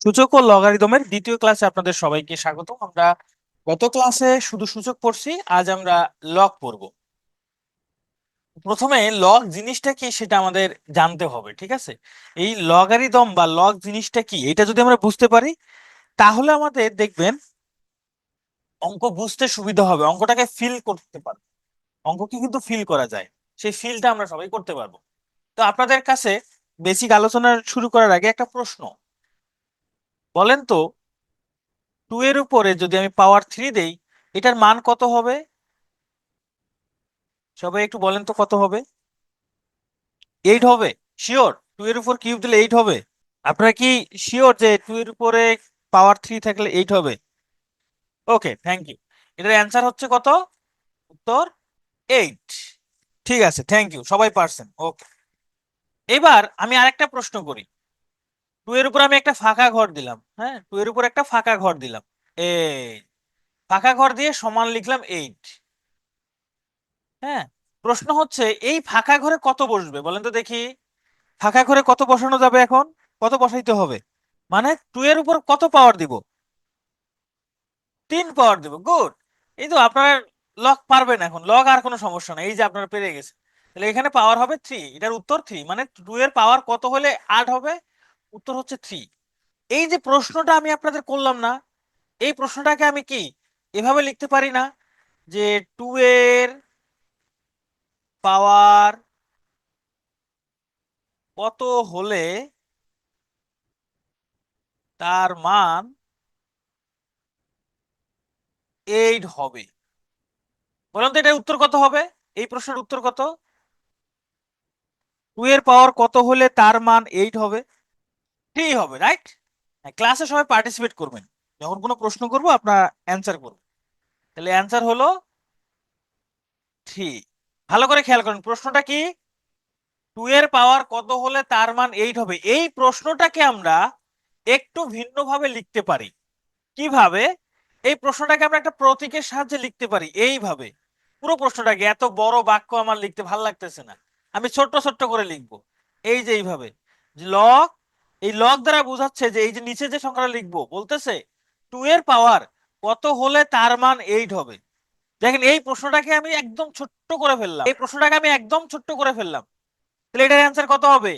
সূচক ও লগারিদমের দ্বিতীয় ক্লাসে আপনাদের সবাইকে স্বাগত। আমরা গত ক্লাসে শুধু সূচক পড়ছি, আজ আমরা লগ পড়ব। প্রথমে লগ জিনিসটা কি সেটা আমাদের জানতে হবে, ঠিক আছে? এই লগারিদম বা লগ জিনিসটা কি এটা যদি আমরা বুঝতে পারি তাহলে আমাদের দেখবেন অঙ্ক বুঝতে সুবিধা হবে, অঙ্কটাকে ফিল করতে পারবো। অঙ্ককে কিন্তু ফিল করা যায়, সেই ফিলটা আমরা সবাই করতে পারবো। তো আপনাদের কাছে বেসিক আলোচনা শুরু করার আগে একটা প্রশ্ন, বলেন তো 2 এর উপরে যদি আমি পাওয়ার 3 দেই এটার মান কত হবে? সবাই একটু বলেন তো কত হবে? 8 হবে? শিওর 2 এর উপর কিউব দিলে 8 হবে? আপনারা কি শিওর যে 2 এর উপরে পাওয়ার 3 থাকলে 8 হবে? ওকে, থ্যাংক ইউ। এটার অ্যান্সার হচ্ছে কত? উত্তর 8। ঠিক আছে, থ্যাংক ইউ, সবাই পারছেন। ওকে, এবার আমি আরেকটা প্রশ্ন করি। 2 এর উপর আমি একটা ফাঁকা ঘর দিলাম, হ্যাঁ 2 এর উপর একটা ফাঁকা ঘর দিলাম, এই ফাঁকা ঘর দিয়ে সমান লিখলাম 8। হ্যাঁ, প্রশ্ন হচ্ছে এই ফাঁকা ঘরে কত বসবে বলেন তো দেখি। ফাঁকা ঘরে কত বসানো যাবে এখন? কত বসাইতে হবে? মানে 2 এর উপর কত পাওয়ার দিব? 3 পাওয়ার দিব। গুড। এই তো আপনারা লগ পারবেন, এখন লগ আর কোনো সমস্যা নাই, এই যে আপনারা পেরে গেছেন। তাহলে এখানে পাওয়ার হবে 3, এটার উত্তর 3। মানে 2 এর পাওয়ার কত হলে 8 হবে? উত্তর হচ্ছে 3। এই যে প্রশ্নটা আমি আপনাদের করলাম না, এই প্রশ্নটাকে আমি কি এভাবে লিখতে পারি না যে 2 এর পাওয়ার কত হলে তার মান 8 হবে? বলুন তো এটার উত্তর কত হবে? এই প্রশ্নের উত্তর কত? 2 এর পাওয়ার কত হলে তার মান 8 হবে? 3 হবে, রাইট? ক্লাসে সবাই পার্টিসিপেট করবেন, যখন কোনো প্রশ্ন করব আপনারা অ্যান্সার করবেন। তাহলে অ্যান্সার হলো 3। ভালো করে খেয়াল করেন প্রশ্নটা কি। 2 এর পাওয়ার কত হলে তার মান 8 হবে, এই প্রশ্নটাকে আমরা একটু ভিন্নভাবে লিখতে পারি। কিভাবে? এই প্রশ্নটাকে আমরা একটা প্রতীকের সাহায্যে লিখতে পারি এইভাবে। পুরো প্রশ্নটাকে, এত বড় বাক্য আমার লিখতে ভালো লাগতেছে না, আমি ছোট্ট ছোট্ট করে লিখবো। এই যে এইভাবে লগ, এই লগ দ্বারা বোঝাচ্ছে যে এই যে নিচে যে সংখ্যাটা লিখবো বলতেছে 2 এর পাওয়ার কত হলে তার মান 8 হবে। দেখেন এই প্রশ্নটাকে আমি একদম ছোট্ট করে ফেললাম, এই প্রশ্নটাকে আমি একদম ছোট্ট করে ফেললাম। তাহলে এটার অ্যান্সার কত হবে?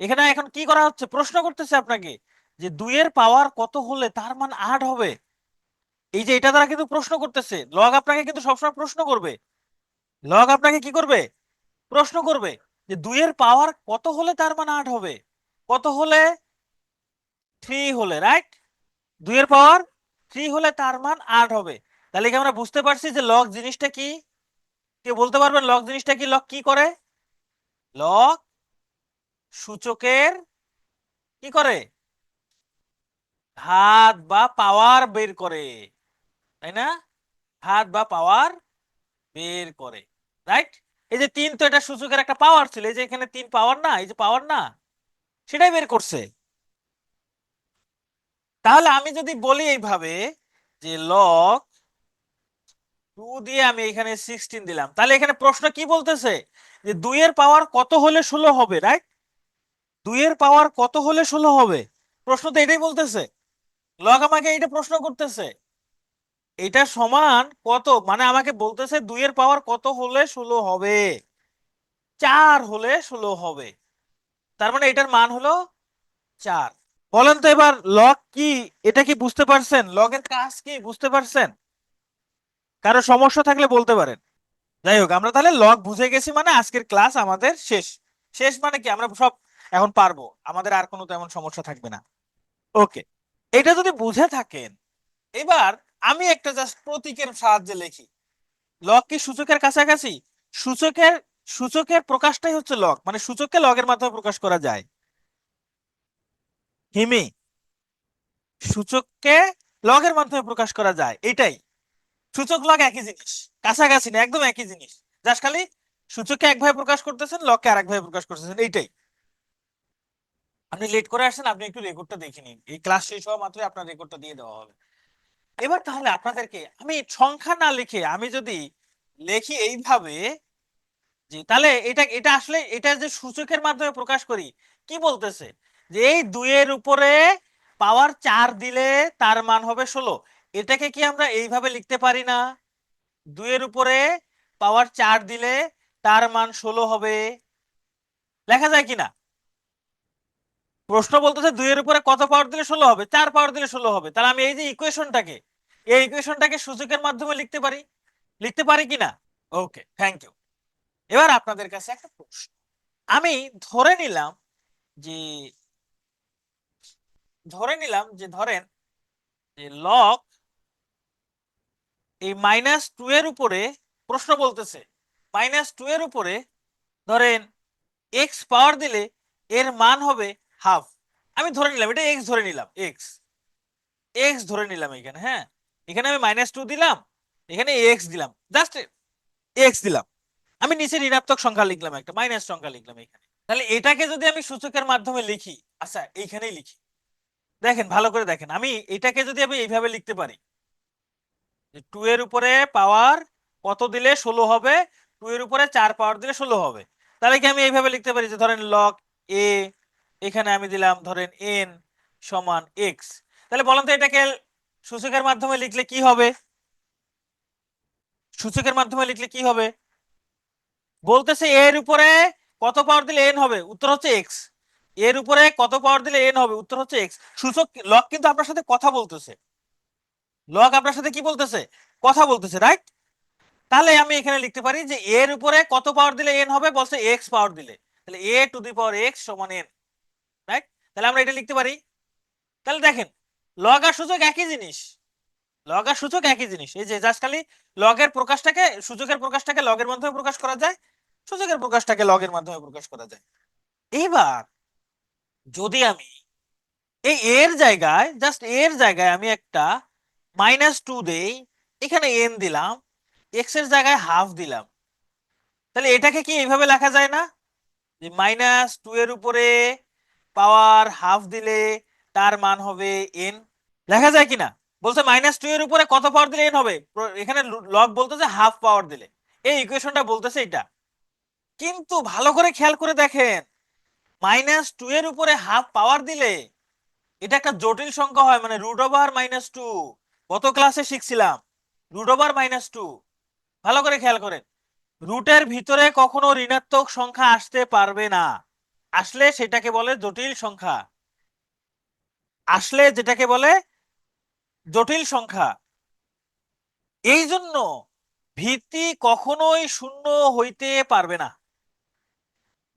এখানে এখন কি করা হচ্ছে, প্রশ্ন করতেছে আপনাকে যে 2 এর পাওয়ার কত হলে তার মান 8 হবে। এই যে এটা দ্বারা কিন্তু প্রশ্ন করতেছে, লগ আপনাকে কিন্তু সবসময় প্রশ্ন করবে। লগ আপনাকে কি করবে? প্রশ্ন করবে যে 2 এর পাওয়ার কত হলে তার মান 8 হবে। কত হলে? 3 হলে, রাইট? 2 এর পাওয়ার 3 হলে তার মান 8 হবে। তাহলে কি আমরা বুঝতে পারছি যে লগ জিনিসটা কি? কে বলতে পারবেন লগ জিনিসটা কি? লগ কি করে? লগ সূচকের কি করে? ঘাত বা পাওয়ার বের করে, তাই না? ঘাত বা পাওয়ার বের করে, রাইট? এই যে 3, তো এটা সূচকের একটা পাওয়ার ছিল, এই যে এখানে 3 পাওয়ার না, এই যে পাওয়ার না, সেটাই বের করছে। তাহলে আমি যদি বলি এইভাবে যে লগ 2 দিয়ে আমি এখানে 16 দিলাম, তাহলে এখানে প্রশ্ন কি বলতেছে যে 2 এর পাওয়ার কত হলে 16 হবে, রাইট? 2 এর পাওয়ার কত হলে 16 হবে, প্রশ্ন তো এটাই বলতেছে। লগ আমাকে এইটা প্রশ্ন করতেছে, এটা সমান কত, মানে আমাকে বলতেছে 2 এর পাওয়ার কত হলে 16 হবে। 4 হলে 16 হবে, তার মানে এটার মান হলো 4। বলেন তো এবার লগ কি, এটা কি বুঝতে পারছেন? লগের কাজ কি বুঝতে পারছেন? কারো সমস্যা থাকলে বলতে পারেন। যাই হোক, আমরা তাহলে লগ বুঝে গেছি, মানে আজকের ক্লাস আমাদের শেষ। শেষ মানে কি, আমরা সব এখন পারবো, আমাদের আর কোনো তেমন সমস্যা থাকবে না। ওকে, এটা যদি বুঝে থাকেন, এবার আমি একটা জাস্ট প্রতীকের সাহায্যে লিখি। লগ কি সূচকের কাছাকাছি? সূচকের সূচকের প্রকাশটাই হচ্ছে লগ, মানে সূচককে লগের মাধ্যমে প্রকাশ করা যায়। হিমি, সূচককে লগের মাধ্যমে প্রকাশ করা যায়, এটাই। সূচক লগ একই জিনিস, কাছাকাছি না, একদম একই জিনিস। জাস্ট খালি সূচককে একভাবে প্রকাশ করতেছেন, লগকে আরেকভাবে প্রকাশ করতেছেন, এইটাই। আপনি লেট করে আসছেন, আপনি একটু রেকর্ডটা দেখে নিন, এই ক্লাস শেষ হওয়া মাত্রই আপনার রেকর্ডটা দিয়ে দেওয়া হবে। এবার তাহলে আপনাদেরকে আমি সংখ্যা না লিখে আমি যদি লিখি এইভাবে যে, তাহলে এটা এটা আসলে এটা যে সূচকের মাধ্যমে প্রকাশ করি, কি বলতেছে যে এই 2 এর উপরে পাওয়ার 4 দিলে তার মান হবে 16। এটাকে কি আমরা এইভাবে লিখতে পারি না? 2 এর উপরে পাওয়ার 4 দিলে তার মান 16 হবে। লেখা যায় কিনা? প্রশ্ন বলতেছে 2 এর উপরে কত পাওয়ার দিলে 16 হবে, 4 পাওয়ার দিলে 16 হবে। তাহলে আমি এই ইকুয়েশনটাকে সূচকের মাধ্যমে লিখতে পারি কিনা? ওকে, থ্যাংক ইউ। এবার আপনাদের কাছে একটা প্রশ্ন। আমি ধরে নিলাম যে ধরেন যে লগ এই -2 এর উপরে, প্রশ্ন বলতেছে -2 এর উপরে ধরেন এক্স পাওয়ার দিলে এর মান হবে হাফ। আমি ধরে নিলাম এটা এক্স ধরে নিলাম, এক্স ধরে নিলাম এখানে। হ্যাঁ, এখানে আমি -2 দিলাম, এখানে এক্স দিলাম, জাস্ট এক্স দিলাম। আমি নিচে ঋণাত্মক সংখ্যা লিখলাম, একটা মাইনাস সংখ্যা লিখলাম এখানে। তাহলে এটাকে যদি আমি সূচকের মাধ্যমে লিখি, আচ্ছা এইখানেই লিখি, দেখেন ভালো করে দেখেন, আমি এটাকে যদি আমি এইভাবে লিখতে পারি যে 2 এর উপরে পাওয়ার কত দিলে 16 হবে, 2 এর উপরে 4 পাওয়ার দিলে 16 হবে। তাহলে কি আমি এইভাবে লিখতে পারি যে ধরেন লগ এ, এখানে আমি দিলাম ধরেন এন সমান এক্স। তাহলে বলেন তো এটাকে সূচকের মাধ্যমে লিখলে কি হবে? সূচকের মাধ্যমে লিখলে কি হবে? বলতেছে এর উপরে কত পাওয়ার দিলে এন হবে, উত্তর হচ্ছে এক্স। এর উপরে কত পাওয়ার দিলে এন হবে, উত্তর হচ্ছে এক্স। সূচক লগ কিন্তু আপনার সাথে কথা বলতেছে, লগ আপনার সাথে কি বলতেছে? কথা বলতেছে, রাইট? তাহলে আমি এখানে লিখতে পারি যে এর উপরে কত পাওয়ার দিলে এন হবে, বলছে এক্স পাওয়ার দিলে, তাহলে এ টু দি পাওয়ার এক্স সমান এন, রাইট? তাহলে আমরা এটা লিখতে পারি। তাহলে দেখেন লগ আর সূচক একই জিনিস, লগ আর সূচক একই জিনিস। এই যে জাস্ট খালি লগের প্রকাশটাকে, সূচকের প্রকাশটাকে লগের মাধ্যমে প্রকাশ করা যায়, সূচকের প্রকাশটাকে লগের মাধ্যমে প্রকাশ করা যায়। এবার যদি আমি এই এর জায়গায় আমি একটা -2 দেই, এখানে এন দিলাম, এক্স এর জায়গায় হাফ দিলাম, তাহলে এটাকে কি এইভাবে লেখা যায় না যে -2 এর উপরে পাওয়ার হাফ দিলে তার মান হবে এন? লেখা যায় কিনা? বলছে -2 এর উপরে কত পাওয়ার দিলে এন হবে, এখানে লগ বলতেছে হাফ পাওয়ার দিলে, এই ইকুয়েশনটা বলতেছে এটা। কিন্তু ভালো করে খেয়াল করে দেখেন, -2 এর উপরে হাফ পাওয়ার দিলে এটা একটা জটিল সংখ্যা হয়, মানে √2। কত ক্লাসে শিখছিলাম √2। ভালো করে খেয়াল করেন, রুটের ভিতরে কখনো ঋণাত্মক সংখ্যা আসতে পারবে না, আসলে সেটাকে বলে জটিল সংখ্যা, আসলে যেটাকে বলে জটিল সংখ্যা। এই জন্য ভিত্তি কখনোই শূন্য হইতে পারবে না,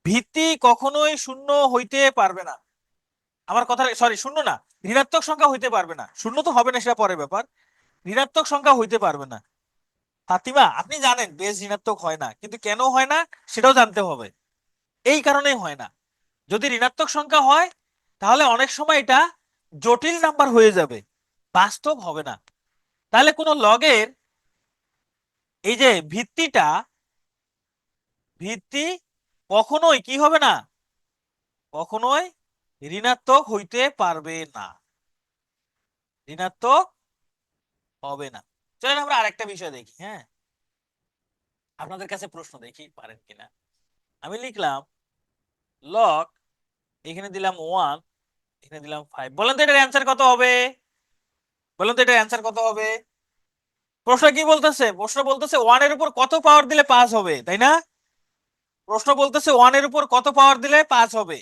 ভিত্তি কখনোই শূন্য হইতে পারবে না। আমার কথা, সরি, শূন্য না, ঋণাত্মক সংখ্যা হইতে পারবে না। শূন্য তো হবে না, সেটা পরের ব্যাপার, ঋণাত্মক সংখ্যা হইতে পারবে না। ফাতিমা, আপনি জানেন বেশ ঋণাত্মক হয় না, কিন্তু কেন হয় না সেটাও জানতে হবে। এই কারণেই হয় না, যদি ঋণাত্মক সংখ্যা হয় তাহলে অনেক সময় এটা জটিল নাম্বার হয়ে যাবে, বাস্তব হবে না। তাহলে কোনো লগের এই যে ভিত্তি কখনোই কি হবে না, কখনোই ঋণাত্মক হইতে পারবে না, ঋণাত্মক হবে না। চলেন আমরা আরেকটা বিষয় দেখি। হ্যাঁ, আপনাদের কাছে প্রশ্ন দেখি পারেন কিনা। আমি লিখলাম লগ, এখানে দিলাম 1, এখানে দিলাম 5। বলেন তো এটার অ্যান্সার কত হবে? বলেন তো এটার অ্যান্সার কত হবে? প্রশ্ন কি বলতেছে? প্রশ্ন বলতেছে 1 এর উপর কত পাওয়ার দিলে 5 হবে, তাই না? প্রশ্ন বলতেছে 1 এর উপর কত পাওয়ার দিলে 5 হবে।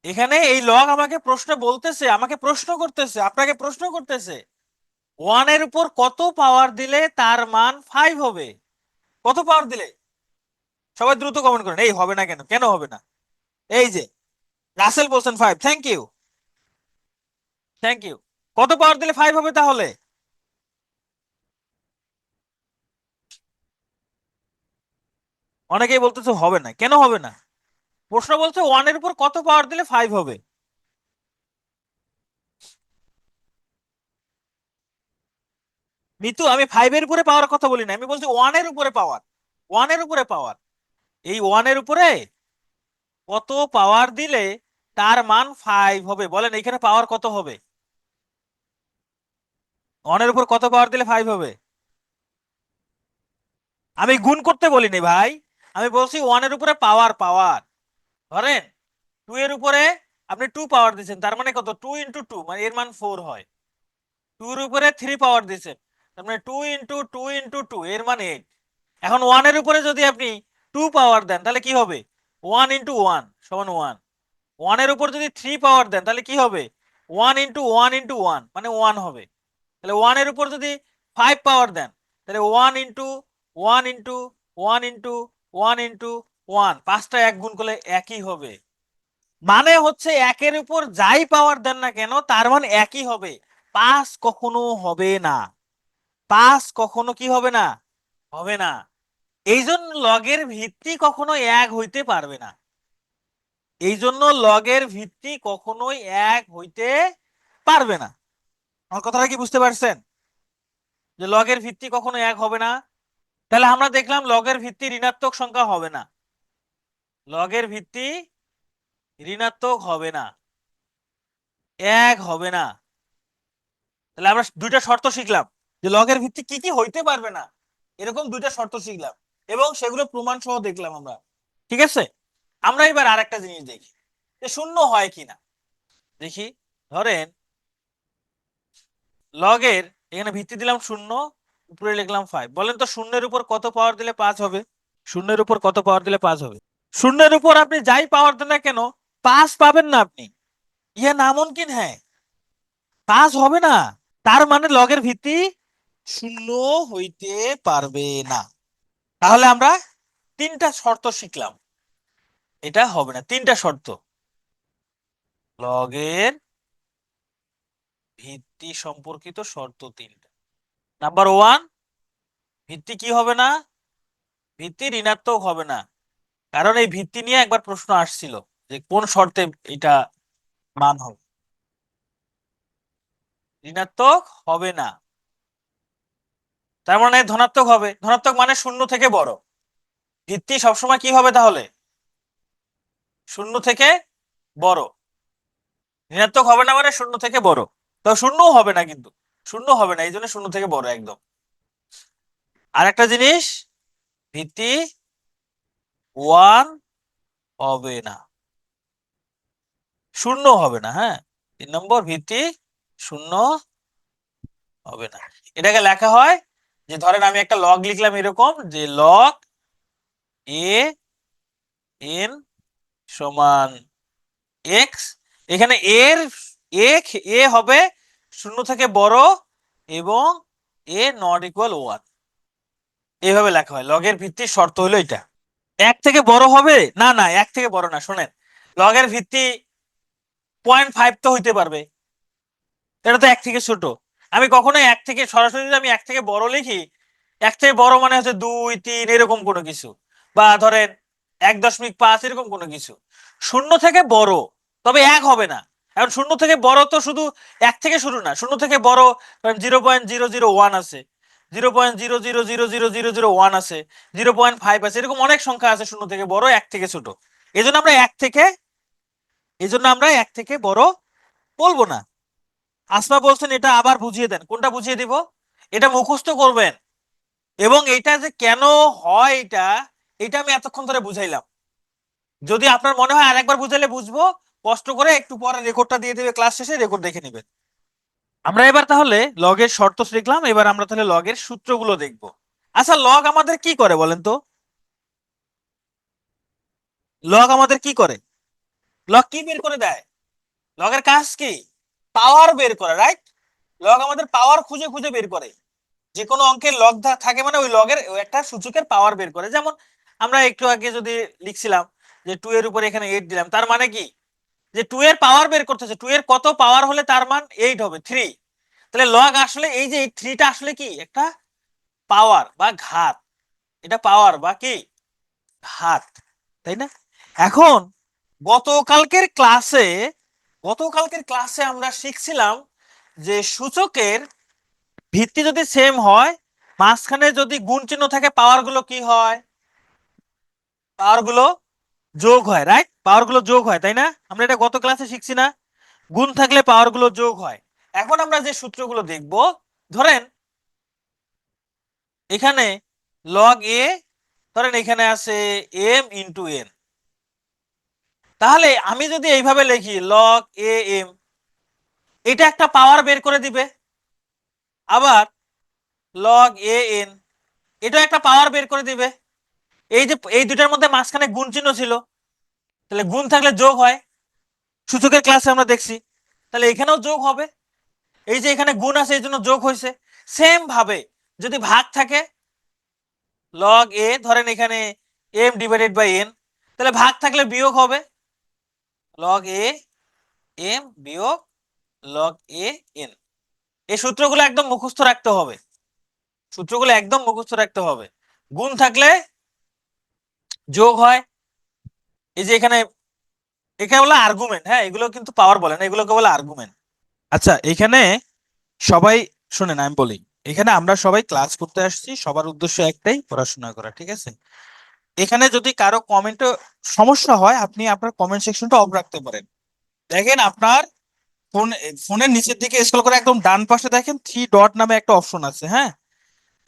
এখানে এই লগ আমাকে প্রশ্ন করতেছে, আপনাকে প্রশ্ন করতেছে 1 এর উপর কত পাওয়ার দিলে তার মান 5 হবে। কত পাওয়ার দিলে? সবাই দ্রুত কমেন্ট করেন, এই হবে না কেন, কেন হবে না? এই যে রাসেল বলছেন 5, থ্যাংক ইউ, থ্যাংক ইউ। কত পাওয়ার দিলে 5 হবে তাহলে? অনেকেই বলতেছে হবে না, কেন হবে না? প্রশ্ন বলছে 1 এর উপর কত পাওয়ার দিলে 5 হবে। মিতু, আমি 5 এর উপরে পাওয়ার কথা বলি না, আমি বলছি 1 এর উপরে পাওয়ার, 1 এর উপরে পাওয়ার। এই 1 এর উপরে কত পাওয়ার দিলে তার মান 5 হবে, বলেন এখানে পাওয়ার কত হবে? 1 এর উপর কত পাওয়ার দিলে 5 হবে? আমি গুণ করতে বলিনি ভাই, আমি বলছি 1 এর উপরে পাওয়ার, ধরেন 2 এর উপরে আপনি 2 পাওয়ার দিচ্ছেন, তার মানে কত? 2 ইন্টু 2, মানে এর মান 4 হয়। 2 এর উপরে 3 পাওয়ার দিচ্ছেন, তার মানে 2 ইন্টু 2 ইন্টু 2, এর মানে 8। এখন 1 এর উপরে যদি আপনি 2 পাওয়ার দেন তাহলে কি হবে? 1 ইন্টু 1 সমান 1। 1 এর উপর যদি 3 পাওয়ার দেন তাহলে কি হবে? 1 ইন্টু 1 ইন্টু 1 মানে 1 হবে। তাহলে 1 এর উপর যদি 5 পাওয়ার দেন তাহলে 1 ইন্টু 1 ইন্টু 1 ইন্টু 1 ইন্টু 1, পাঁচটা এক গুণ করলে একই হবে। মানে হচ্ছে একের উপর যাই পাওয়ার দেন না কেন তার মান একই হবে, 5 কখনো হবে না। 5 কখনো কি হবে না? হবে না। এই জন্য লগের ভিত্তি কখনো এক হইতে পারবে না। এই জন্য লগের ভিত্তি কখনোই এক হইতে পারবে না। আমার কথাটা কি বুঝতে পারছেন? যে লগের ভিত্তি কখনো এক হবে না। তাহলে আমরা দেখলাম লগের ভিত্তি ঋণাত্মক সংখ্যা হবে না, লগের ভিত্তি ঋণাত্মক হবে না, এক হবে না। তাহলে আমরা দুইটা শর্ত শিখলাম যে লগের ভিত্তি কি কি হইতে পারবে না, এরকম দুইটা শর্ত শিখলাম এবং সেগুলো প্রমাণ সহ দেখলাম আমরা। ঠিক আছে, আমরা এবার আরেকটা জিনিস দেখি যে শূন্য হয় কিনা। দেখি, ধরেন লগের এখানে ভিত্তি দিলাম 0, উপরে লিখলাম 5। বলেন তো শূন্যের উপর কত পাওয়ার দিলে 5 হবে? শূন্যের উপর কত পাওয়ার দিলে 5 হবে? শূন্যের উপর আপনি যাই পাওয়ার দেন না কেন 5 পাবেন না আপনি। ইহা নামুনকিন, হ্যাঁ 5 হবে না। তার মানে লগের ভিত্তি শূন্য হইতে পারবে না। তাহলে আমরা তিনটা শর্ত শিখলাম, এটা হবে না। তিনটা শর্ত, লগের ভিত্তি সম্পর্কিত শর্ত তিনটা। নাম্বার 1, ভিত্তি কি হবে না? ভিত্তি ঋণাত্মক হবে না। কারণ এই ভিত্তি নিয়ে একবার প্রশ্ন আসছিল যে কোন শর্তে এটা মান হবে। ঋণাত্মক হবে না, তার মানে ধনাত্মক হবে। ধনাত্মক মানে শূন্য থেকে বড়। ভিত্তি সবসময় কি হবে তাহলে? শূন্য থেকে বড়। ঋণাত্মক হবে না মানে শূন্য থেকে বড়। তো শূন্যও হবে না, কিন্তু শূন্য হবে না, এই জন্য শূন্য থেকে বড় একদম। আর একটা জিনিস, ভিত্তি 1 হবে না, শূন্য হবে না। হ্যাঁ, 3 নম্বর, ভিত্তি শূন্য হবে না। এটাকে লেখা হয় যে ধরেন আমি একটা লগ লিখলাম এরকম, যে লগ এ এন সমান এক্স। এখানে এর এ হবে শূন্য থেকে বড় এবং এ নট ইকুয়াল 1, এইভাবে লেখা হয়। লগের ভিত্তির শর্ত হলো এটা। এক থেকে বড় হবে না, না এক থেকে বড় না। শোনেন, লগের ভিত্তি 0.5 তো হইতে পারবে, এটা তো এক থেকে ছোট। আমি কখনো এক থেকে সরাসরি যদি আমি এক থেকে বড় লিখি, এক থেকে বড় মানে হচ্ছে 2, 3 এরকম কোনো কিছু, বা ধরেন 1.5 এরকম কোনো কিছু। শূন্য থেকে বড়, তবে এক হবে না। এখন শূন্য থেকে বড় তো শুধু এক থেকে শুরু না, শূন্য থেকে বড় 0.001 আছে, 0.0000001 আছে, 0.5 আছে, এরকম অনেক সংখ্যা আছে শূন্য থেকে বড়, এক থেকে ছোট। এজন্য আমরা এক থেকে বড় বলবো না। আসমা বলছেন এটা আবার বুঝিয়ে দেন। কোনটা বুঝিয়ে দিব? এটা মুখস্থ করবেন, এবং এটা যে কেন হয় এটা এটা আমি এতক্ষণ ধরে বুঝাইলাম। যদি আপনার মনে হয় আরেকবার বুঝাইলে বুঝবো, কষ্ট করে একটু পরে রেকর্ডটা দিয়ে দেবে, ক্লাস শেষে রেকর্ড দেখে নেবেন। আমরা এবার তাহলে লগের শর্ত শিখলাম, এবার আমরা তাহলে লগের সূত্রগুলো দেখব। আচ্ছা, লগ আমাদের কি করে বলেন তো? লগ আমাদের কি করে? লগ কি বের করে দেয়? লগের কাজ কি? পাওয়ার বের করা, রাইট? লগ আমাদের পাওয়ার খুঁজে খুঁজে বের করে। যে কোনো অঙ্কের লগ থাকে মানে ওই লগের একটা সূচকের পাওয়ার বের করে। যেমন আমরা একটু আগে যদি লিখছিলাম যে 2 এর উপরে এখানে 8 দিলাম, তার মানে কি? যে 2 এর পাওয়ার বের করতেছে, 2 এর কত পাওয়ার হলে তার মান 8 হবে? 3। তাহলে লগ আসলে এই যে 3টা আসলে কি একটা পাওয়ার বা ঘাত, এটা পাওয়ার বা কি ঘাত, তাই না? এখন গতকালকের ক্লাসে গতকালকের ক্লাসে আমরা শিখছিলাম যে সূচকের ভিত্তি যদি সেম হয়, মাঝখানে যদি গুণ চিহ্ন থাকে, পাওয়ার গুলো কি হয়? পাওয়ার গুলো যোগ হয়, রাইট? পাওয়ার গুলো যোগ হয়, তাই না? আমরা এটা গত ক্লাসে শিখছি না? গুণ থাকলে পাওয়ার গুলো যোগ হয়। এখন আমরা যে সূত্রগুলো দেখব, ধরেন এখানে লগ এ, ধরেন এখানে আছে এম ইন্টু এন, তাহলে আমি যদি এইভাবে লিখি লগ এ এম, এটা একটা পাওয়ার বের করে দিবে। আবার লগ এ এন, এটা একটা পাওয়ার বের করে দিবে। এই যে এই দুটার মধ্যে মাঝখানে গুণ চিহ্ন ছিল, তাহলে গুণ থাকলে যোগ হয়, সূচকের ক্লাসে আমরা দেখছি। তাহলে এখানেও যোগ হবে, এই যে এখানে গুণ আছে এই জন্য যোগ হয়েছে। সেম ভাবে যদি ভাগ থাকে, লগ এ ধরেন এখানে এম ডিভাইডেড বাই এন, তাহলে ভাগ থাকলে বিয়োগ হবে, লগ এ এম বিয়োগ লগ এ এন। এই সূত্রগুলো একদম মুখস্থ রাখতে হবে, সূত্রগুলো একদম মুখস্থ রাখতে হবে। গুণ থাকলে যোগ হয়, এই যে এখানে এখানে বলে আর্গুমেন্ট, হ্যাঁ এগুলো কিন্তু পাওয়ার বলে না, এগুলোকে বলে আর্গুমেন্ট। আচ্ছা এখানে সবাই শুনেন, আমি বলি, এখানে আমরা সবাই ক্লাস করতে আসছি, সবার উদ্দেশ্য একটাই, পড়াশোনা করা, ঠিক আছে? এখানে যদি কারো কমেন্টে সমস্যা হয়, আপনি আপনার কমেন্ট সেকশনটা অফ রাখতে পারেন। দেখেন আপনার ফোন, ফোনের নিচের দিকে স্ক্রল করে একদম ডান পাশে দেখেন থ্রি ডট নামে একটা অপশন আছে, হ্যাঁ?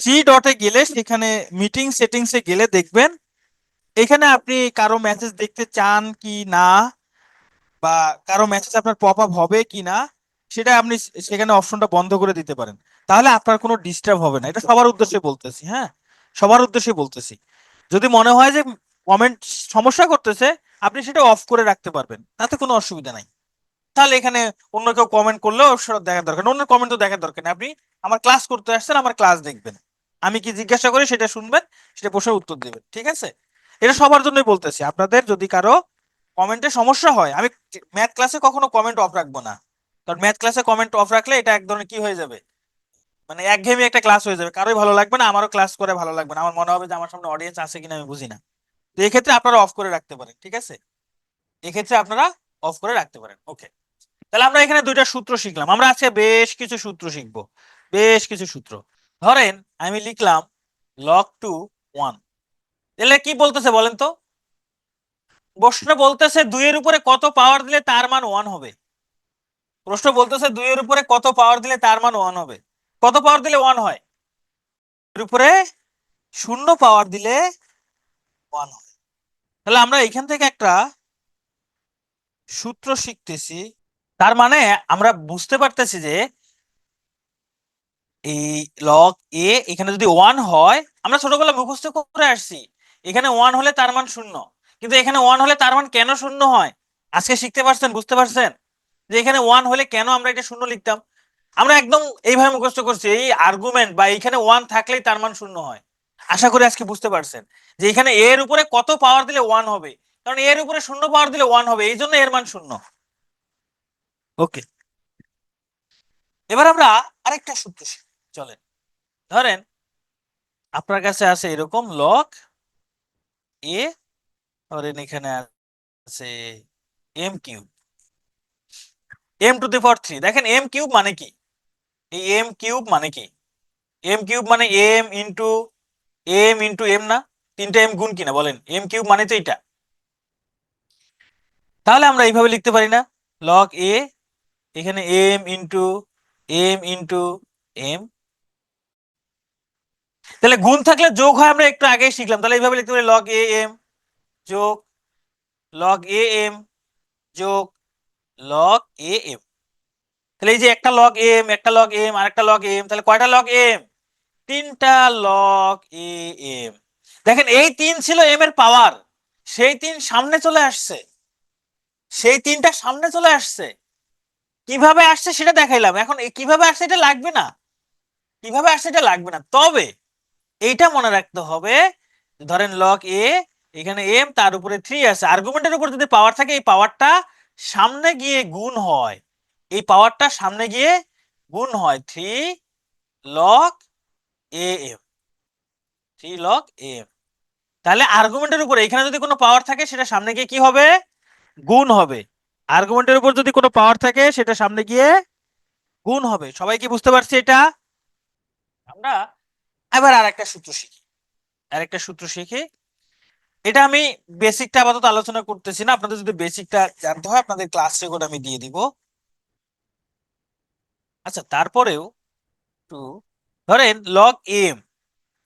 থ্রি ডটে গেলে সেখানে মিটিং সেটিংসে গেলে দেখবেন এখানে আপনি কারো মেসেজ দেখতে চান কি না, বা কারো মেসেজ আপনার পপ আপ হবে কি না, সেটা আপনি সেখানে অপশনটা বন্ধ করে দিতে পারেন। তাহলে আপনার কোনো ডিস্টার্ব হবে না। এটা সবার উদ্দেশ্যে বলতেছি, হ্যাঁ সবার উদ্দেশ্যে বলতেছি। যদি মনে হয় যে কমেন্ট সমস্যা করতেছে, আপনি সেটা অফ করে রাখতে পারবেন, তাতে কোনো অসুবিধা নাই। তাহলে এখানে অন্য কেউ কমেন্ট করলেও সেটা দেখার দরকার নেই, অন্য কমেন্ট তো দেখার দরকার নেই। আপনি আমার ক্লাস করতে আসছেন, আমার ক্লাস দেখবেন, আমি কি জিজ্ঞাসা করি সেটা শুনবেন, সেটা প্রশ্নের উত্তর দিবেন, ঠিক আছে? এটা সবার জন্যই বলতেছি। আপনাদের যদি কারো কমেন্টে সমস্যা হয়, আমি ম্যাথ ক্লাসে কখনো কমেন্ট অফ রাখবো না, কারণ ম্যাথ ক্লাসে কমেন্ট অফ রাখলে এটা এক ধরনের কি হয়ে যাবে, মানে একঘেয়েমি একটা ক্লাস হয়ে যাবে, কারোই ভালো লাগবে না, আমারও ক্লাস করে ভালো লাগবে না, আমার মনে হবে যে আমার সামনে অডিয়েন্স আছে কিনা আমি বুঝি না। তো এক্ষেত্রে আপনারা অফ করে রাখতে পারেন, ঠিক আছে? এক্ষেত্রে আপনারা অফ করে রাখতে পারেন। ওকে, তাহলে আমরা এখানে দুইটা সূত্র শিখলাম, আমরা আজকে বেশ কিছু সূত্র শিখবো, বেশ কিছু সূত্র। ধরেন আমি লিখলাম লগ টু ওয়ান, তাহলে কি বলতেছে বলেন তো? প্রশ্ন বলতেছে দুইয়ের উপরে কত পাওয়ার দিলে তার মান ওয়ান হবে। প্রশ্ন বলতেছে দুইয়ের উপরে কত পাওয়ার দিলে তার মান ওয়ান হবে। কত পাওয়ার দিলে ওয়ান হয়? এর উপরে শূন্য পাওয়ার দিলে ওয়ান হয়। তাহলে আমরা এখান থেকে একটা সূত্র শিখতেছি, তার মানে আমরা বুঝতে পারতেছি যে এই লগ এ এখানে যদি ওয়ান হয়, আমরা ছোটবেলা মুখস্থ করে আসছি এখানে ওয়ান হলে তার মান শূন্য, কিন্তু এখানে ওয়ান হলে তার মান কেন শূন্য হয় আজকে শিখতে পারছেন, বুঝতে পারছেন যে এখানে ওয়ান হলে কেন আমরা এটা শূন্য লিখতাম? আমরা একদম এইভাবে মুখস্থ করছি, এই আর্গুমেন্ট বা এখানে ওয়ান থাকলেই তার মান শূন্য হয়। আশা করি আজকে বুঝতে পারছেন যে এখানে এর উপরে কত পাওয়ার দিলে ওয়ান হবে, কারণ এর উপরে শূন্য পাওয়ার দিলে ওয়ান হবে, এই জন্য এর মান শূন্য। ওকে, এবার আমরা আরেকটা সূত্র শিখি, চলেন। ধরেন আপনার কাছে আছে এরকম লগ এ, ধরেন এখানে আছে m cube, m to the power three. দেখেন এম কিউব মানে কি, এই এম কিউব মানে কি? এম কিউব মানে এম ইন্টু এম না? তিনটা এম গুণ কিনা বলেন, এম কিউব মানে তো এটা। তাহলে আমরা এইভাবে লিখতে পারি না, লগ এ এখানে এম ইন্টু এম, তাহলে গুণ থাকলে যোগ হয়, আমরা একটু আগে শিখলাম। তাহলে এইভাবে লিখতে পারি লগ এ এম যোগ লগ এ এম যোগ লগ এ এম। তাহলে এই যে একটা লগ এম, একটা লগ এম, আর একটা লগ এম, তাহলে কয়টা লগ এম? তিনটা লগ এ এম। দেখেন এই তিন ছিল এম এর পাওয়ার, সেই তিন সামনে চলে আসছে, সেই তিনটা সামনে চলে আসছে। কিভাবে আসছে সেটা দেখাইলাম, এখন কিভাবে আসছে এটা লাগবে না, কিভাবে আসছে এটা লাগবে না, তবে এইটা মনে রাখতে হবে, ধরেন লগ এ এখানে এম তার উপরে থ্রি আছে, আর্গুমেন্টের উপর যদি পাওয়ার থাকে এই পাওয়ারটা সামনে গিয়ে গুণ হয়, এই পাওয়ারটা সামনে গিয়ে গুণ হয় three log a m, three log m. তাহলে আর্গুমেন্টের উপরে এখানে যদি কোনো পাওয়ার থাকে সেটা সামনে গিয়ে কি হবে? গুণ হবে। আর্গুমেন্টের উপর যদি কোনো পাওয়ার থাকে সেটা সামনে গিয়ে গুণ হবে। সবাই কি বুঝতে পারছি এটা? আমরা এবার আরেকটা সূত্র শিখি, আরেকটা সূত্র শিখি। এটা আমি বেসিকটা আপাতত আলোচনা করতেছি না, আপনাদের যদি বেসিকটা জানতে হয় আপনাদের ক্লাস রেকর্ড আমি দিয়ে দিব। আচ্ছা তারপরেও একটু, ধরেন লগ এম,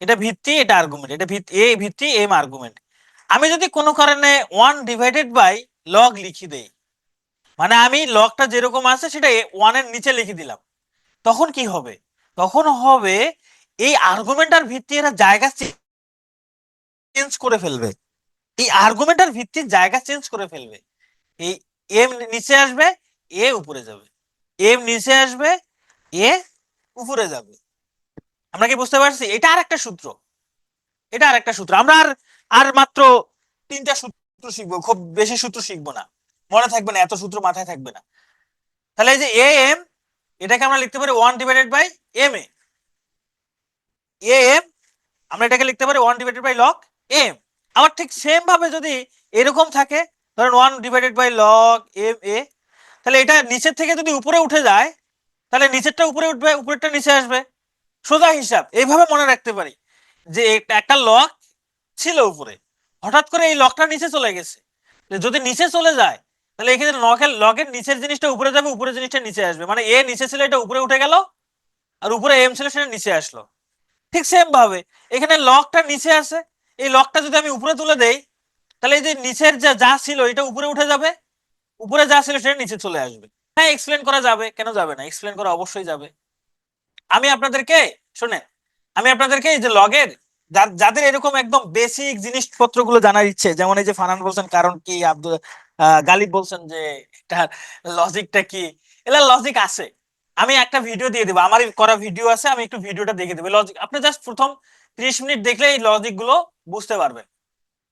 এটা ভিত্তি এটা আর্গুমেন্ট, এটা ভিত্তি এ ভিত্তি এম আর্গুমেন্ট। আমি যদি কোনো কারণে ওয়ান ডিভাইডেড বাই লগ লিখে দেই, মানে আমি লগটা যেরকম আছে সেটা 1 এর নিচে লিখে দিলাম, তখন কি হবে? তখন হবে এই আর্গুমেন্টার ভিত্তি এরা জায়গা চেঞ্জ করে ফেলবে, এই আর্গুমেন্টার ভিত্তির জায়গা চেঞ্জ করে ফেলবে। এই এম নিচে আসবে, এ উপরে যাবে, এম নিচে আসবে, এ উপরে যাবে। আমরা কি বুঝতে পারছি? এটা আরেকটা সূত্র, এটা আরেকটা সূত্র। আমরা আর আর মাত্র 3টা সূত্র শিখবো, খুব বেশি সূত্র শিখবো না, মনে থাকবে না, এত সূত্র মাথায় থাকবে না। তাহলে এই যে এ এম, এটাকে আমরা লিখতে পারি 1/m এ, এ এম আমরা এটাকে লিখতে পারি 1/log এম। আবার ঠিক সেম ভাবে যদি এরকম থাকে, ধরেন 1/log এম এ, তাহলে এটা নিচের থেকে যদি উপরে উঠে যায়, তাহলে নিচেরটা উপরে উঠবে, উপরেরটা নিচে আসবে, সোজা হিসাব। এইভাবে মনে রাখতে পারি যে একটা লগ ছিল উপরে, হঠাৎ করে এই লগটা নিচে চলে গেছে, যদি নিচে চলে যায় তাহলে এখানে লগের নিচের জিনিসটা উপরে যাবে, উপরের জিনিসটা নিচে আসবে, মানে এ নিচে ছিল এটা উপরে উঠে গেল, আর উপরে এম ছিল সেটা নিচে আসলো। ঠিক সেম ভাবে এখানে লগটা নিচে আছে, এই লগটা যদি আমি উপরে তুলে দেই, তাহলে এই যে নিচের যা যা ছিল এটা উপরে উঠে যাবে, উপরে যা ছিল সেটা নিচে চলে আসবে। হ্যাঁ, এক্সপ্লেন করা যাবে, কেন যাবে না, এক্সপ্লেন করা অবশ্যই যাবে। আমি আপনাদেরকে, শুনে, আমি আপনাদেরকে এই যে লগের যাদের এরকম একদম বেসিক জিনিসপত্রগুলো জানার ইচ্ছে, যেমন এই যে ফারহান বলছেন কারণ কি, আব্দুল গালিব বলছেন যে এটার লজিকটা কি, এলা লজিক আছে। আমি একটা ভিডিও দিয়ে দেবো, আমার করা ভিডিও আছে, আমি একটু ভিডিওটা দেখে দেবো। লজিক আপনি জাস্ট প্রথম 30 মিনিট দেখলে এই লজিক গুলো বুঝতে পারবেন।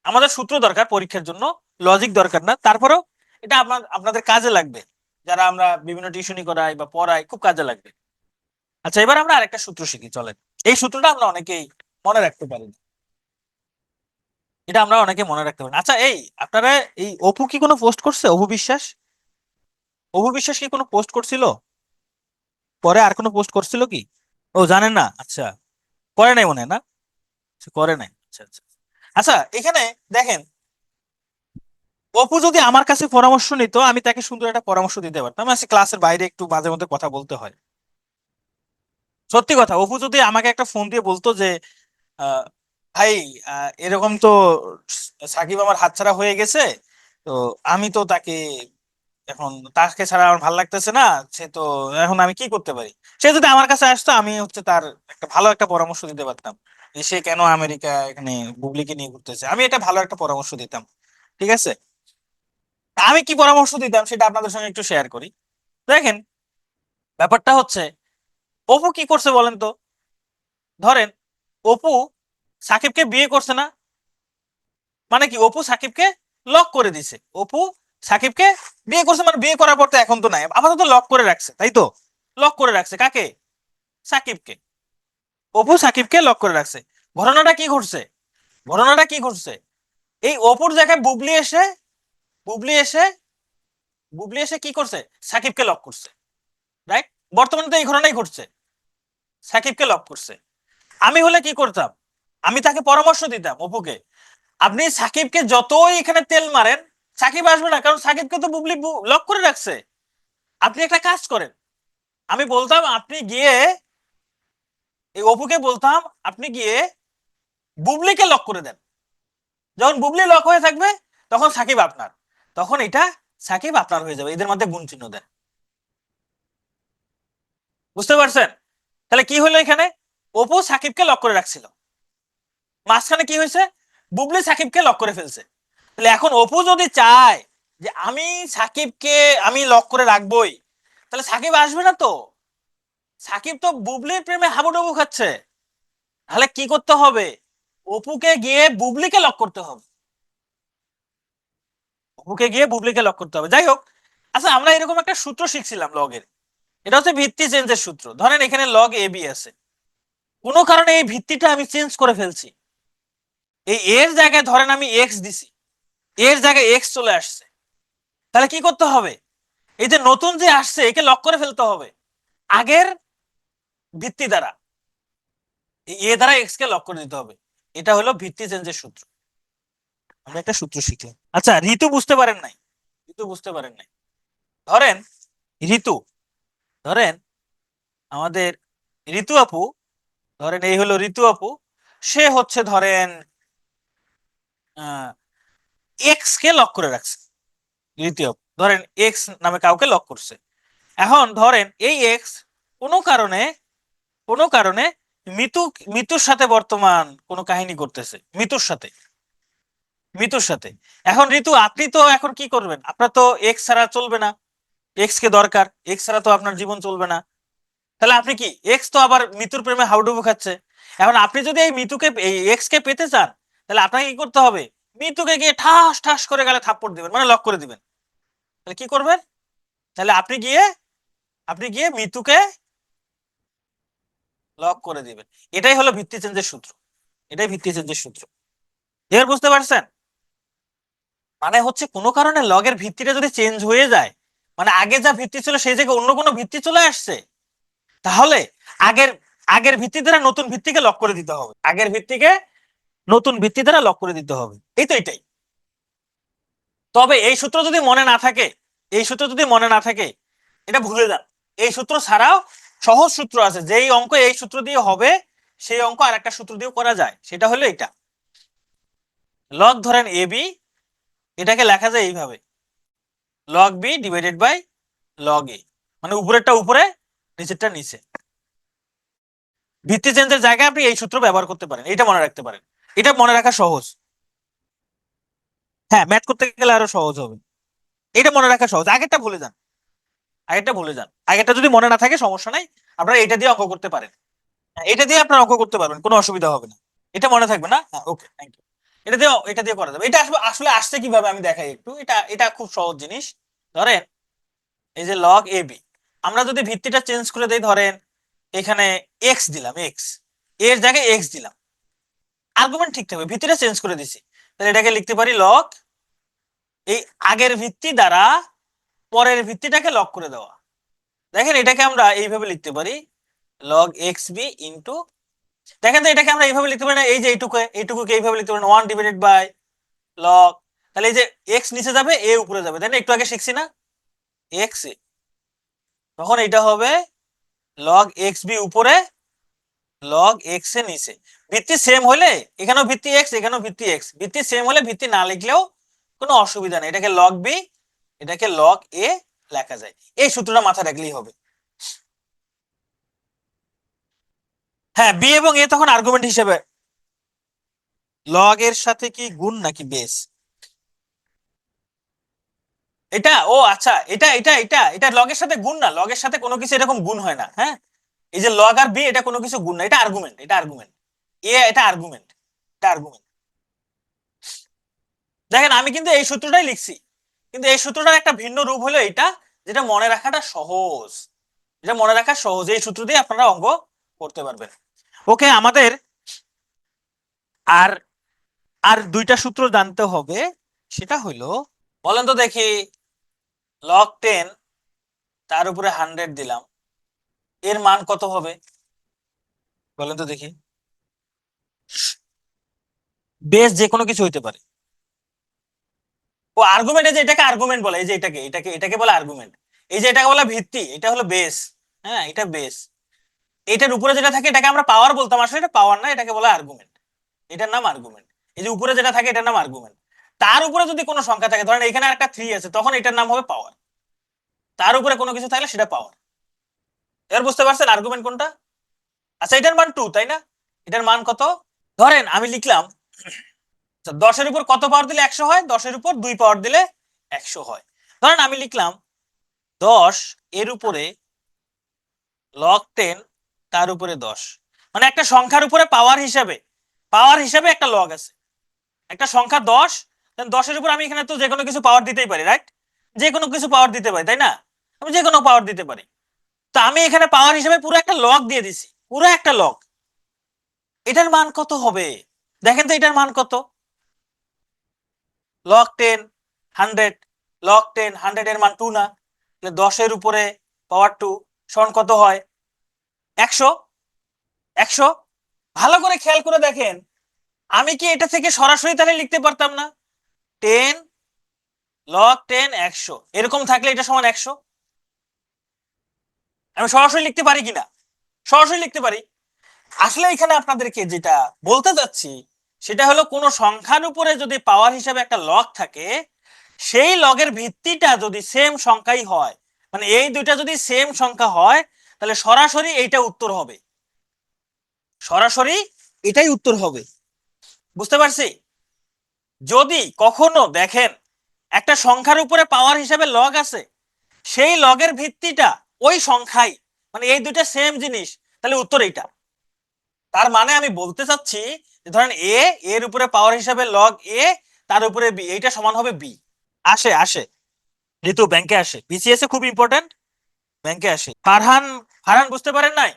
আমাদের সূত্র দরকার পরীক্ষার জন্য, লজিক দরকার না। তারপরেও এটা আপনাদের কাজে লাগবে, যারা আমরা বিভিন্ন টিউশনি করাই বা পড়াই, খুব কাজে লাগবে। আচ্ছা, এবার আমরা আরেকটা সূত্র শিখি, চলেন। এই সূত্রটা আমরা অনেকেই মনে রাখতে পারি না, এটা আমরা অনেকে মনে রাখতে পারি না। আচ্ছা, এই আপনারা এই অপু কি কোনো পোস্ট করছে? অপু বিশ্বাস, অপু বিশ্বাস কি কোনো পোস্ট করছিল? পরে আর কোনো পোস্ট করছিল কি? ও জানেন না, আচ্ছা, করে নাই মনে হয় না, আচ্ছা, করে নাই, আচ্ছা আচ্ছা। আচ্ছা, এখানে দেখেন, অপু যদি আমার কাছে পরামর্শ নিত, আমি তাকে সুন্দর একটা পরামর্শ দিতে পারতাম। আজকে ক্লাসের বাইরে একটু মাঝে মধ্যে কথা বলতে হয়, সত্যি কথা। অপু যদি আমাকে একটা ফোন দিয়ে বলতো যে আহ, ভাই, এরকম তো সাকিব আমার হাতছাড়া হয়ে গেছে, তো আমি তো তাকে এখন, তাকে ছাড়া আমার ভালো লাগতেছে না, সে তো, এখন আমি কি করতে পারি, সে যদি আমার কাছে আসতো, আমি হচ্ছে তার একটা ভালো একটা পরামর্শ দিতে পারতাম যে সে কেন আমেরিকা এখানে বুবলিকে নিয়ে ঘুরতেছে, আমি এটা ভালো একটা পরামর্শ দিতাম। ঠিক আছে, আমি কি পরামর্শ দিতাম সেটা আপনাদের সঙ্গে একটু শেয়ার করি। দেখেন, ব্যাপারটা হচ্ছে, অপু কি করছে বলেন তো? ধরেন অপু সাকিবকে বিয়ে করছে না, মানে কি অপু সাকিবকে লক করে দিছে, অপু সাকিবকে বিয়ে করছে, মানে বিয়ে করার পর তো এখন তো নাই, আপাতত লক করে রাখছে, তাই তো? লক করে রাখছে কাকে? সাকিবকে। অপু সাকিবকে লক করে রাখছে। ঘটনাটা কি ঘটছে? ঘটনাটা কি ঘটছে? এই অপুর জায়গায় বুবলি এসে, বুবলি এসে বুবলি এসে কি করছে? সাকিবকে লক করছে, রাইট? বর্তমানে তো এই ঘটনাই ঘটছে, সাকিবকে লক করছে। আমি হলে কি করতাম? আমি তাকে পরামর্শ দিতাম অপুকে, আপনি সাকিবকে যতই এখানে তেল মারেন, সাকিব আসবে না, কারণ সাকিবকে তো বুবলি লক করে রাখছে। আপনি একটা কাজ করেন, আমি বলতাম আপনি গিয়ে, এই অপুকে বলতাম আপনি গিয়ে বুবলিকে লক করে দেন। যখন বুবলি লক হয়ে থাকবে, তখন সাকিব আপনার, তখন এটা সাকিব আপনার হয়ে যাবে, এদের মধ্যে গুণ চিহ্ন দেন। বুঝতে পারছেন? তাহলে কি হলো এখানে? অপু সাকিবকে লক করে রাখছিল, মাঝখানে কি হয়েছে? বুবলি সাকিবকে লক করে ফেলছে। তাহলে এখন অপু যদি চায় যে আমি সাকিবকে আমি লক করে রাখবই, তাহলে সাকিব আসবে না তো, সাকিব তো বুবলির প্রেমে হাবুডুবু খাচ্ছে। তাহলে কি করতে হবে? অপুকে গিয়ে বুবলিকে লক করতে হবে, অপুকে গিয়ে বুবলিকে লক করতে হবে। যাই হোক, আচ্ছা, আমরা এরকম একটা সূত্র শিখছিলাম লগের, এটা হচ্ছে ভিত্তি চেঞ্জের সূত্র। ধরেন এখানে লগ এ বি আছে, কোনো কারণে এই ভিত্তিটা আমি চেঞ্জ করে ফেলছি, এই এর জায়গায় ধরেন আমি এক্স দিছি, এর জায়গায় এক্স চলে আসছে, তাহলে কি করতে হবে? এই যে নতুন যে আসছে একে লক করে ফেলতে হবে আগের ভিত্তি দ্বারা, এ দ্বারা এক্স কে লক করে দিতে হবে। এটা হলো ভিত্তি চেঞ্জের সূত্র। আমরা একটা সূত্র শিখলাম। আচ্ছা, ঋতু বুঝতে পারেন নাই, ঋতু বুঝতে পারেন নাই। ধরেন ঋতু, ধরেন আমাদের ঋতু আপু, ধরেন এই হলো ঋতু আপু, সে হচ্ছে ধরেন এক্স কে লক করে রাখছে, দ্বিতীয়, ধরেন এক্স নামে কাউকে লক করছে। এখন ধরেন এই এক্স কোনো কারণে কোনো কারণে মিতু মিতুর সাথে বর্তমান কোনো কাহিনী করতেছে, মিতুর সাথে। এখন ঋতু আপনি তো এখন কি করবেন? আপনার তো এক্স ছাড়া চলবে না, এক্স কে দরকার, এক্স ছাড়া তো আপনার জীবন চলবে না। তাহলে আপনি কি, এক্স তো আবার মিতুর প্রেমে হাউডুবু খাচ্ছে। এখন আপনি যদি এই মিতুকে এই এক্স কে পেতে চান, তাহলে আপনাকে কি করতে হবে? মিতুকে গিয়ে ঠাস ঠাস করে গালে থাপ্পড় দিবেন, মানে লক করে দিবেন। তাহলে কি করবেন? তাহলে আপনি গিয়ে মিতুকে লক করে দিবেন। এটাই হলো ভিত্তি চেঞ্জের সূত্র, এটাই ভিত্তি চেঞ্জের সূত্র। এবার বুঝতে পারছেন? মানে হচ্ছে কোনো কারণে লগের ভিত্তিটা যদি চেঞ্জ হয়ে যায়, মানে আগে যা ভিত্তি ছিল সেই জায়গায় অন্য কোনো ভিত্তি চলে আসছে, তাহলে আগের আগের ভিত্তি দ্বারা নতুন ভিত্তিকে লক করে দিতে হবে, আগের ভিত্তিকে নতুন ভিত্তি দ্বারা লক করে দিতে হবে। এই তো এটাই। তবে এই সূত্র যদি মনে না থাকে, এই সূত্র যদি মনে না থাকে, এটা ভুলে যান। এই সূত্র ছাড়াও সহজ সূত্র আছে, যেই অঙ্ক এই সূত্র দিয়ে হবে সেই অঙ্ক আর একটা সূত্র দিয়েও করা যায়। সেটা হলো এটা, লগ ধরেন এ বি, এটাকে লেখা যায় এইভাবে, log b divided by log a, মানে উপরেরটা উপরে নিচেরটা নিচে। ভিত্তি চেঞ্জের জায়গায় আপনি এই সূত্র ব্যবহার করতে পারেন, এটা মনে রাখতে পারেন, এটা মনে রাখা সহজ। হ্যাঁ, ম্যাথ করতে গেলে আরো সহজ হবে, এটা মনে রাখা সহজ। আগেরটা ভুলে যান, আগেরটা ভুলে যান, আগেরটা যদি মনে না থাকে সমস্যা নাই, আপনারা এটা দিয়ে অঙ্ক করতে পারেন। হ্যাঁ, এটা দিয়ে আপনারা অঙ্ক করতে পারবেন, কোনো অসুবিধা হবে না। এটা মনে থাকবে না? হ্যাঁ, ওকে, থ্যাংক ইউ। এটা দিয়ে করা যাবে। এটা আসলে আসলে আসছে কিভাবে আমি দেখাই একটু। এটা এটা খুব সহজ জিনিস। ধরেন এই যে লগ এ বি, আমরা যদি ভিত্তিটা চেঞ্জ করে দেই, ধরেন এখানে এক্স দিলাম, এক্স এর জায়গায় এক্স দিলাম, আর্গুমেন্ট ঠিক থাকবে, ভিত্তিটা চেঞ্জ করে দিছি। তাহলে এটাকে লিখতে পারি লগ, এই আগের ভিত্তি দ্বারা পরের ভিত্তিটাকে লক করে দেওয়া। দেখেন এটাকে আমরা এইভাবে লিখতে পারি, লগ এক্স বি ইন্টু, দেখেন তো এটাকে আমরা এইভাবে লিখতে পারি না, এই যে এইটুকুকে এইভাবে লিখতে পারি, ওয়ান ডিভাইডেড বাই লগ। তাহলে এই যে এক্স নিচে যাবে, এ উপরে যাবে, তাই না? একটু আগে শিখছি না এক্স এ, তখন এটা হবে লগ এক্স বি উপরে, লগ এক্স এ নিচে। ভিত্তি সেম হলে এখানেও ভিত্তি এক্স, এখানেও ভিত্তি এক্স, ভিত্তি সেম হলে ভিত্তি না লিখলেও কোনো অসুবিধা নেই, এটাকে লগ বি, এটাকে লগ এ লেখা যায়। এই সূত্রটা মাথায় রাখলেই হবে। হ্যাঁ, বি এবং এ তখন আর্গুমেন্ট হিসেবে, লগ এর সাথে কি গুণ নাকি বেস? এটা, ও আচ্ছা, এটা লগের সাথে গুণ না, লগের সাথে কোনো কিছু এরকম গুণ হয় না। হ্যাঁ, এই যে লগ আর বি, এটা কোনো কিছু গুণ না, এটা আর্গুমেন্ট, এটা আর্গুমেন্ট। এ এটা আর্গুমেন্ট, এটা আর্গুমেন্ট। দেখেন আমি কিন্তু এই সূত্রটাই লিখছি, কিন্তু এই সূত্রটার একটা ভিন্ন রূপ হলো এটা, যেটা মনে রাখাটা সহজ, যেটা মনে রাখা সহজ। এই সূত্র দিয়ে আপনারা অঙ্ক করতে পারবেন। ওকে, আমাদের আর আর দুইটা সূত্র জানতে হবে। সেটা হইলো, বলেন তো দেখি, লগ 10 তার উপরে 100 দিলাম, এর মান কত হবে? বলেন তো দেখি। বেস যে কোনো কিছু হইতে পারে। ও আর্গুমেন্ট, এই যে এটাকে আর্গুমেন্ট বলে, এই যে এটাকে বলে আর্গুমেন্ট। এই যে এটাকে বলে ভিত্তি, এটা হলো বেস। হ্যাঁ, এটা বেস। এটার উপরে যেটা থাকে এটাকে আমরা পাওয়ার বলতাম, আসলে এটা পাওয়ার না, এটাকে বলে আর্গুমেন্ট। এটার নাম আর্গুমেন্ট। এই যে উপরে যেটা থাকে এটার নাম আর্গুমেন্ট। তার উপরে যদি কোনো সংখ্যা থাকে, ধরেন এখানে একটা 3 আছে, তখন এটার নাম হবে পাওয়ার। তার উপরে কোনো কিছু থাকলে সেটা পাওয়ার। এবার বুঝতে পারছেন আর্গুমেন্ট কোনটা? আচ্ছা, এটার মান 2, তাই না? এটার মান কত? ধরেন আমি লিখলাম, 10-এর উপর কত পাওয়ার দিলে 100 হয়? 10-এর উপর 2 পাওয়ার দিলে 100 হয়। ধরেন আমি লিখলাম 10 এর উপরে লগ 10 তার উপরে 10, মানে একটা সংখ্যার উপরে পাওয়ার হিসাবে একটা লগ আছে। একটা সংখ্যা 10, 10-এর উপর আমি এখানে তো যে কোনো কিছু পাওয়ার দিতেই পারি, রাইট? যে কোনো কিছু পাওয়ার দিতে পারি, তাই না? আমি যে কোনো পাওয়ার দিতে পারি। তো আমি এখানে পাওয়ার হিসেবে পুরো একটা লগ দিয়ে দিছি, পুরো একটা লগ। এটার মান কত হবে? দেখেন তো এটার মান কত? লগ 10 100, লগ 10 100 এর মান 2 না? 10-এর উপরে পাওয়ার 2 সমান কত হয়? 100। 100। ভালো করে খেয়াল করে দেখেন, আমি কি এটা থেকে সরাসরি তাহলে লিখতে পারতাম না? 10 লগ 10 100 এরকম থাকলে এটা সমান 100। আমি সরাসরি লিখতে পারি কিনা? সরাসরি লিখতে পারি। আসলে এখানে আপনাদেরকে যেটা বলতে যাচ্ছি সেটা হলো, কোন সংখ্যার উপরে যদি পাওয়ার হিসাবে একটা লগ থাকে, সেই লগের ভিত্তিটা যদি সেম সংখ্যাই হয়, মানে এই দুইটা যদি সেম সংখ্যা হয়, তাহলে সরাসরি এইটা উত্তর হবে, সরাসরি এটাই উত্তর হবে। বুঝতে পারছি? যদি কখনো দেখেন একটা সংখ্যার উপরে পাওয়ার হিসাবে লগ আছে, সেই লগের ভিত্তিটা ওই সংখ্যাই, মানে এই দুইটা সেম জিনিস, তাহলে উত্তর এইটা। তার মানে আমি বলতে চাচ্ছি যে ধরেন এ এর উপরে পাওয়ার হিসাবে লগ এ, তার উপরে বি, এইটা সমান হবে বি। আসে আসে, ঋতু ব্যাংকে আসে, বিসিএস এ খুব ইম্পর্টেন্ট, ব্যাংকে আসে। ফারহান, ফারহান বুঝতে পারেন নাই?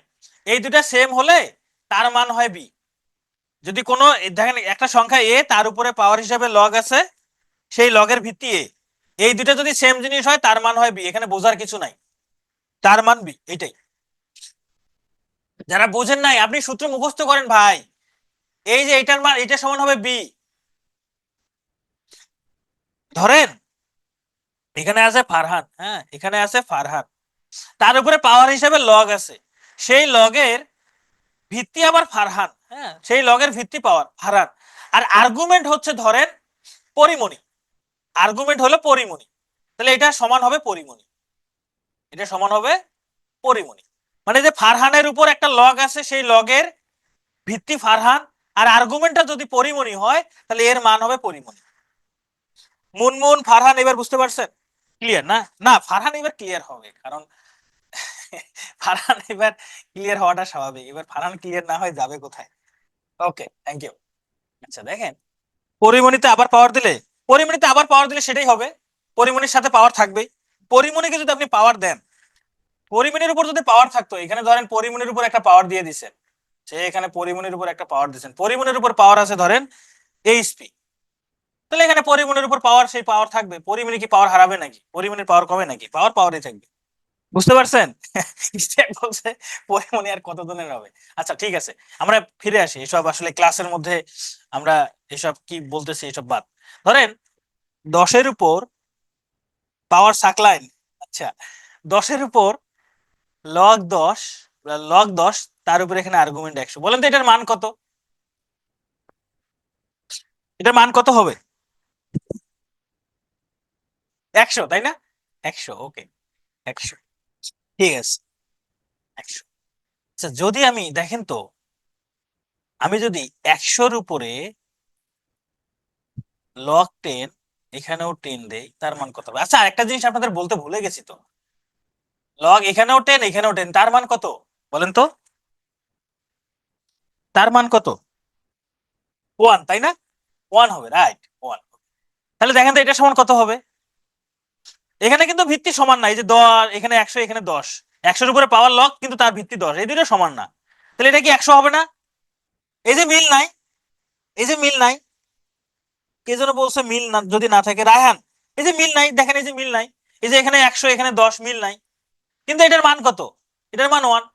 এই দুটা সেম হলে তার মান হয় বি। যদি কোনো দেখেন একটা সংখ্যা এ, তার উপরে পাওয়ার হিসাবে লগ আছে, সেই লগের ভিত্তি এ, এই দুটা যদি সেম জিনিস হয় তার মান হয় বি। এখানে বোঝার কিছু নাই, তার মান বি, এইটাই। যারা বোঝেন নাই আপনি সূত্র মুখস্থ করেন ভাই। এই যে এটার মান, এটা সমান হবে বি। ধরেন এখানে আছে ফারহান, হ্যাঁ এখানে আছে ফারহান, তার উপরে পাওয়ার হিসাবে লগ আছে, সেই লগের ভিত্তি আবার ফারহান, হ্যাঁ সেই লগের ভিত্তি পাওয়ার ফারহান, আর আর্গুমেন্ট হচ্ছে ধরেন পরিমণি, আর্গুমেন্ট হলো পরিমণি, তাহলে এটা সমান হবে পরিমণি, এটা সমান হবে পরিমণি। মানে যে ফারহানের উপর একটা লগ আছে, সেই লগের ভিত্তি ফারহান, আর আর্গুমেন্টটা যদি পরিমণি হয় তাহলে এর মান হবে পরিমণি। মুনমুন, ফারহান এবার বুঝতে পারছেন? ক্লিয়ার না? না ফারহান এবার ক্লিয়ার হবে, কারণ ফারহান এবার ক্লিয়ার হওয়াটা স্বাভাবিক, এবার ফারহান ক্লিয়ার না হয় যাবে কোথায়? ওকে, থ্যাংক ইউ। আচ্ছা দেখেন, পরিমণিতে আবার পাওয়ার দিলে, পরিমণিতে আবার পাওয়ার দিলে সেটাই হবে, পরিমণির সাথে পাওয়ার থাকবেই। পরিমণিকে যদি আপনি পাওয়ার দেন, পরিমণির উপর যদি পাওয়ার থাকতো, এখানে ধরেন পরিমণির উপর একটা পাওয়ার দিয়ে দিচ্ছেন, সে এখানে পরিমণির উপর একটা পাওয়ার দিচ্ছেন, পরিমণির উপর পাওয়ার আছে ধরেন এইচপি, তাহলে এখানে পরিমণির উপর পাওয়ার, সেই পাওয়ার থাকবে। পরিমণি কি পাওয়ার হারাবে নাকি? পরিমণির পাওয়ার কমে নাকি? পাওয়ার পাওয়ারই থাকবে। বুঝতে পারছেন? স্টেপ বলছে পরিমণি আর কত দিনের হবে। আচ্ছা ঠিক আছে, আমরা ফিরে আসি, এসব আসলে ক্লাসের মধ্যে আমরা এসব কি বলতেছি এসব বাদ। ধরেন 10-এর উপর পাওয়ার সাকলাইন, আচ্ছা 10-এর উপর লগ 10, লগ 10, তার উপর এখানে আর্গুমেন্ট 100, বলেন তো এটার মান কত? এটার মান কত হবে? 100, তাই না? 100, ওকে 100, ঠিক আছে 100। আচ্ছা যদি আমি দেখেন তো, আমি যদি 100-র উপরে লগ 10, এখানেও 10 দেই, তার মান কত হবে? আচ্ছা আরেকটা জিনিস আপনাদের বলতে ভুলে গেছি তো, লগ এখানেও 10, এখানেও 10, তার মান কত বলেন তো? তার মান কত? 1, তাই না? 1 হবে, রাইট 1। তাহলে দেখেন তো এটা সমান কত হবে? এখানে কিন্তু ভিত্তি সমান না, এই যে 10, এখানে 100, এখানে 10, 100-এর উপরে পাওয়ার লগ কিন্তু তার ভিত্তি 10, এই দুটো সমান না, তাহলে এটা কি 100 হবে না? এই যে মিল নাই, এই যে মিল নাই, কে যেন বলছে মিল না, যদি না থাকে রায়হান, এই যে মিল নাই, দেখেন এই যে মিল নাই, এই যে এখানে 100, এখানে 10, মিল নাই, কিন্তু এটার মান কত? এটার মান 1,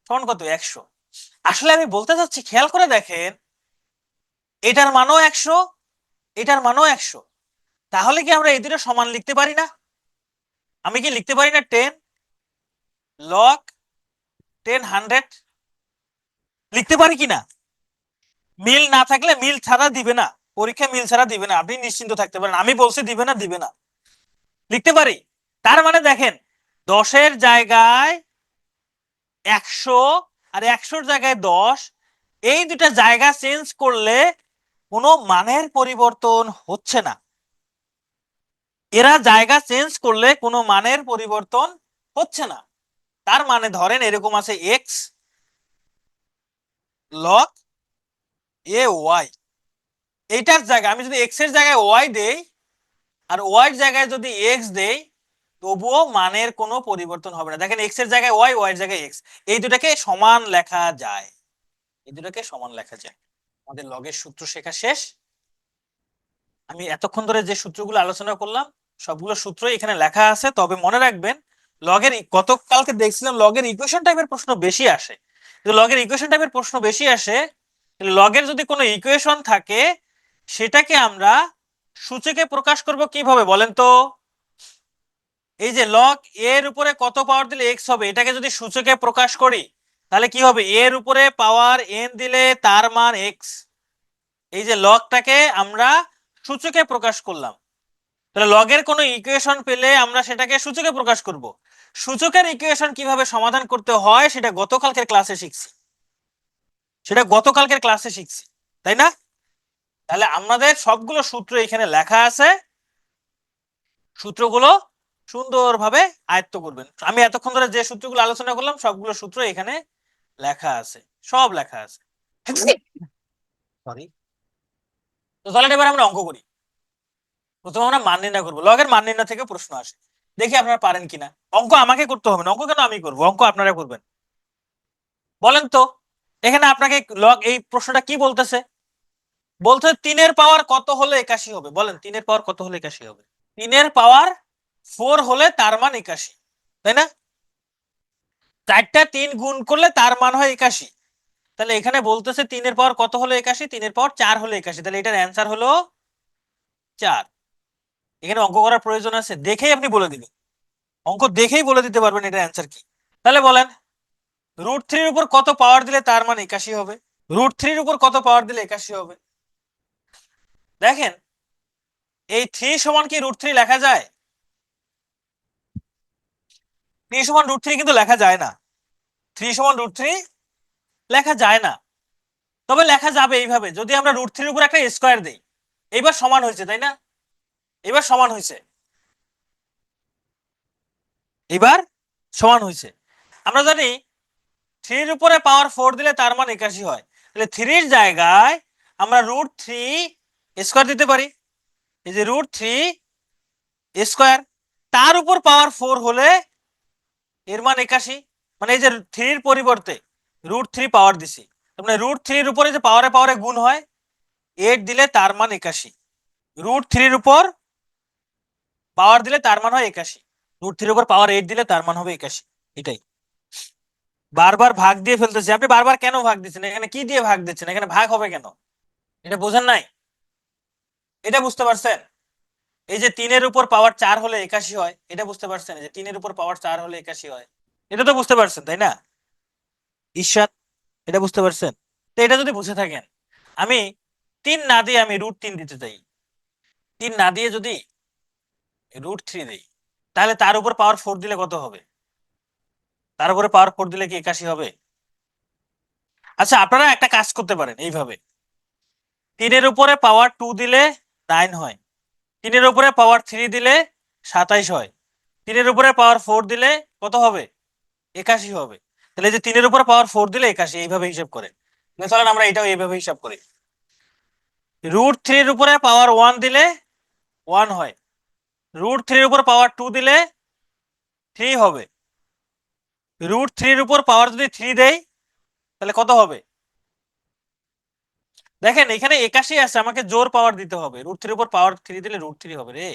সমান কত? 100। আসলে আমি বলতে চাচ্ছি খেয়াল করে দেখেন, এটার মানও 100, এটার মানও 100, তাহলে কি আমরা এই দুটো সমান লিখতে পারি না? আমি কি লিখতে পারি না 10 লগ 10 100 লিখতে পারি কিনা? মিল না থাকলে মিল ছাড়া দিবে না, পরীক্ষা মিল ছাড়া দিবে না, আপনি নিশ্চিন্ত থাকতে পারেন, আমি বলছি দিবে না, দিবে না, লিখতে পারি। তার মানে দেখেন 10-এর জায়গায় 100 আর 100-র জায়গায় 10, এই দুটা জায়গা চেঞ্জ করলে কোনো মানের পরিবর্তন হচ্ছে না, এরা জায়গা চেঞ্জ করলে কোনো মানের পরিবর্তন হচ্ছে না। তার মানে ধরেন এরকম আছে এক্স লগ এ ওয়াই, এইটার জায়গায় আমি যদি এক্স এর জায়গায় ওয়াই দেই আর ওয়াই এর জায়গায় যদি এক্স দেই, তবুও মানের কোনো পরিবর্তন হবে না। দেখেন এক্স এর জায়গায় ওয়াই, ওয়াই এর জায়গায় এক্স, এই দুটাকে সমান লেখা যায়, এই দুটাকে সমান লেখা যায়। আমাদের লগের সূত্র শেখা শেষ। আমি এতক্ষণ ধরে যে সূত্রগুলো আলোচনা করলাম সবগুলো সূত্র এখানে লেখা আছে, তবে মনে রাখবেন লগের, গতকালকে দেখছিলাম লগের ইকুয়েশন টাইপের প্রশ্ন বেশি আসে, লগের ইকুয়েশন টাইপের প্রশ্ন বেশি আসে, লগের যদি কোনো ইকুয়েশন থাকে সেটাকে আমরা সূচকে প্রকাশ করব কিভাবে বলেন তো? এই যে লগ এর উপরে কত পাওয়ার দিলে এক্স হবে, এটাকে যদি সূচকে প্রকাশ করি তাহলে কি হবে? এর উপরে পাওয়ার এন দিলে তার মান এক্স, এই যে লগটাকে আমরা সূচকে প্রকাশ করলাম, তাহলে লগের কোনো ইকুয়েশন পেলে আমরা সেটাকে সূচকে প্রকাশ করব। সূচকের ইকুয়েশন কিভাবে সমাধান করতে হয় সেটা গতকালকের ক্লাসে শিখছি, তাই না? তাহলে আমাদের সবগুলো সূত্র এখানে লেখা আছে, সূত্রগুলো সুন্দরভাবে আয়ত্ত করবেন। আমি এতক্ষণ ধরে যে সূত্রগুলো আলোচনা করলাম সবগুলো সূত্র এখানে লেখা আছে, সব লেখা আছে। সরি। তো তাহলে এবার আমরা অঙ্ক করি। প্রথমে আমরা মান নির্ণয় করবো, লগের মান নির্ণয় থেকে প্রশ্ন আসে, দেখি আপনারা পারেন কিনা। অঙ্ক আমাকে করতে হবে না, অঙ্ক কেন আমি করবো, অঙ্ক আপনারা করবেন। বলেন তো এখানে আপনাকে লগ এই প্রশ্নটা কি বলতেছে? বলতে 3 এর পাওয়ার কত হলে 81 হবে? বলেন 3 এর পাওয়ার কত হলে 81 হবে? 3 এর পাওয়ার 4 হলে তার মান 81, তাই না? 4টা 3 গুণ করলে তার মান হয় 81। তাহলে এখানে বলতেছে 3 এর পাওয়ার কত হলে 81? 3 এর পাওয়ার 4 হলে 81। তাহলে এটার অ্যান্সার হলো 4। এখানে অঙ্ক করার প্রয়োজন আছে? দেখেই আপনি বলে দিবেন, অঙ্ক দেখেই বলে দিতে পারবেন এটার অ্যান্সার কি। তাহলে বলেন √3 এর উপর কত পাওয়ার দিলে তার মান 81 হবে? √3 এর উপর কত পাওয়ার দিলে 81 হবে? দেখেন এই 3 সমান কি √3 লেখা যায়? 3 সমান √3 কিন্তু লেখা যায় না। 3 সমান √3 লেখা যায় না। তবে লেখা যাবে এইভাবে, যদি আমরা √3 এর উপর একটা স্কয়ার দেই। এইবার সমান হয়েছে, তাই না? এবার সমান হয়েছে, এবার সমান হয়েছে। আমরা জানি 3 এর উপরে পাওয়ার 4 দিলে তার মান 81 হয়। তাহলে 3 এর জায়গায় আমরা √3 স্কয়ার দিতে পারি। এই যে √3 স্কয়ার, তার উপর পাওয়ার 4 হলে এর মান 81। মানে এই যে 3 এর পরিবর্তে √3 পাওয়ার দিছি, মানে √3 এর উপরে যে পাওয়ারে পাওয়ারে গুণ হয়, 8 দিলে তার মান 81। √3 এর উপর পাওয়ার দিলে তার মান হয় 81, √3 এর উপর পাওয়ার 8 দিলে তার মান হবে 81। এটাই বারবার ভাগ দিয়ে ফেলতেছি। আপনি বারবার কেন ভাগ দিচ্ছেন? এখানে কি দিয়ে ভাগ দিচ্ছেন? এখানে ভাগ হবে কেন? এটা বোঝেন নাই? এটা বুঝতে পারছেন? এই যে 3 এর উপর পাওয়ার 4 হলে 81 হয়, এটা বুঝতে পারছেন? এই যে 3 এর উপর পাওয়ার 4 হলে 81 হয়, এটা তো বুঝতে পারছেন, তাই না ঈশান? এটা বুঝতে পারছেন? তো এটা যদি বুঝে থাকেন, আমি 3 না দিয়ে আমি √3 দিতে চাই। 3 না দিয়ে যদি √3 দেই, তাহলে তার উপর পাওয়ার 4 দিলে কত হবে? তার উপরে পাওয়ার 4 দিলে কি 81 হবে? আচ্ছা আপনারা একটা কাজ করতে পারেন এইভাবে, 3 এর উপরে পাওয়ার 2 দিলে 9 হয়, 3 এর উপরে পাওয়ার 3 দিলে 27 হয়, 3 এর উপরে পাওয়ার 4 দিলে কত হবে? 81 হবে। তাহলে এই যে 3 এর উপরে পাওয়ার 4 দিলে 81, এইভাবে হিসাব করে। চলেন আমরা এটাও এইভাবে হিসাব করি। √3 এর উপরে পাওয়ার 1 দিলে 1 হয়, √3 এর উপর পাওয়ার 2 দিলে 3 হবে, √3 এর উপর পাওয়ার যদি 3 দেই তাহলে কত হবে? দেখেন এখানে 81 আছে, আমাকে জোর পাওয়ার দিতে হবে, √3 এর উপর পাওয়ার 3 দিলে √3 হবে রে।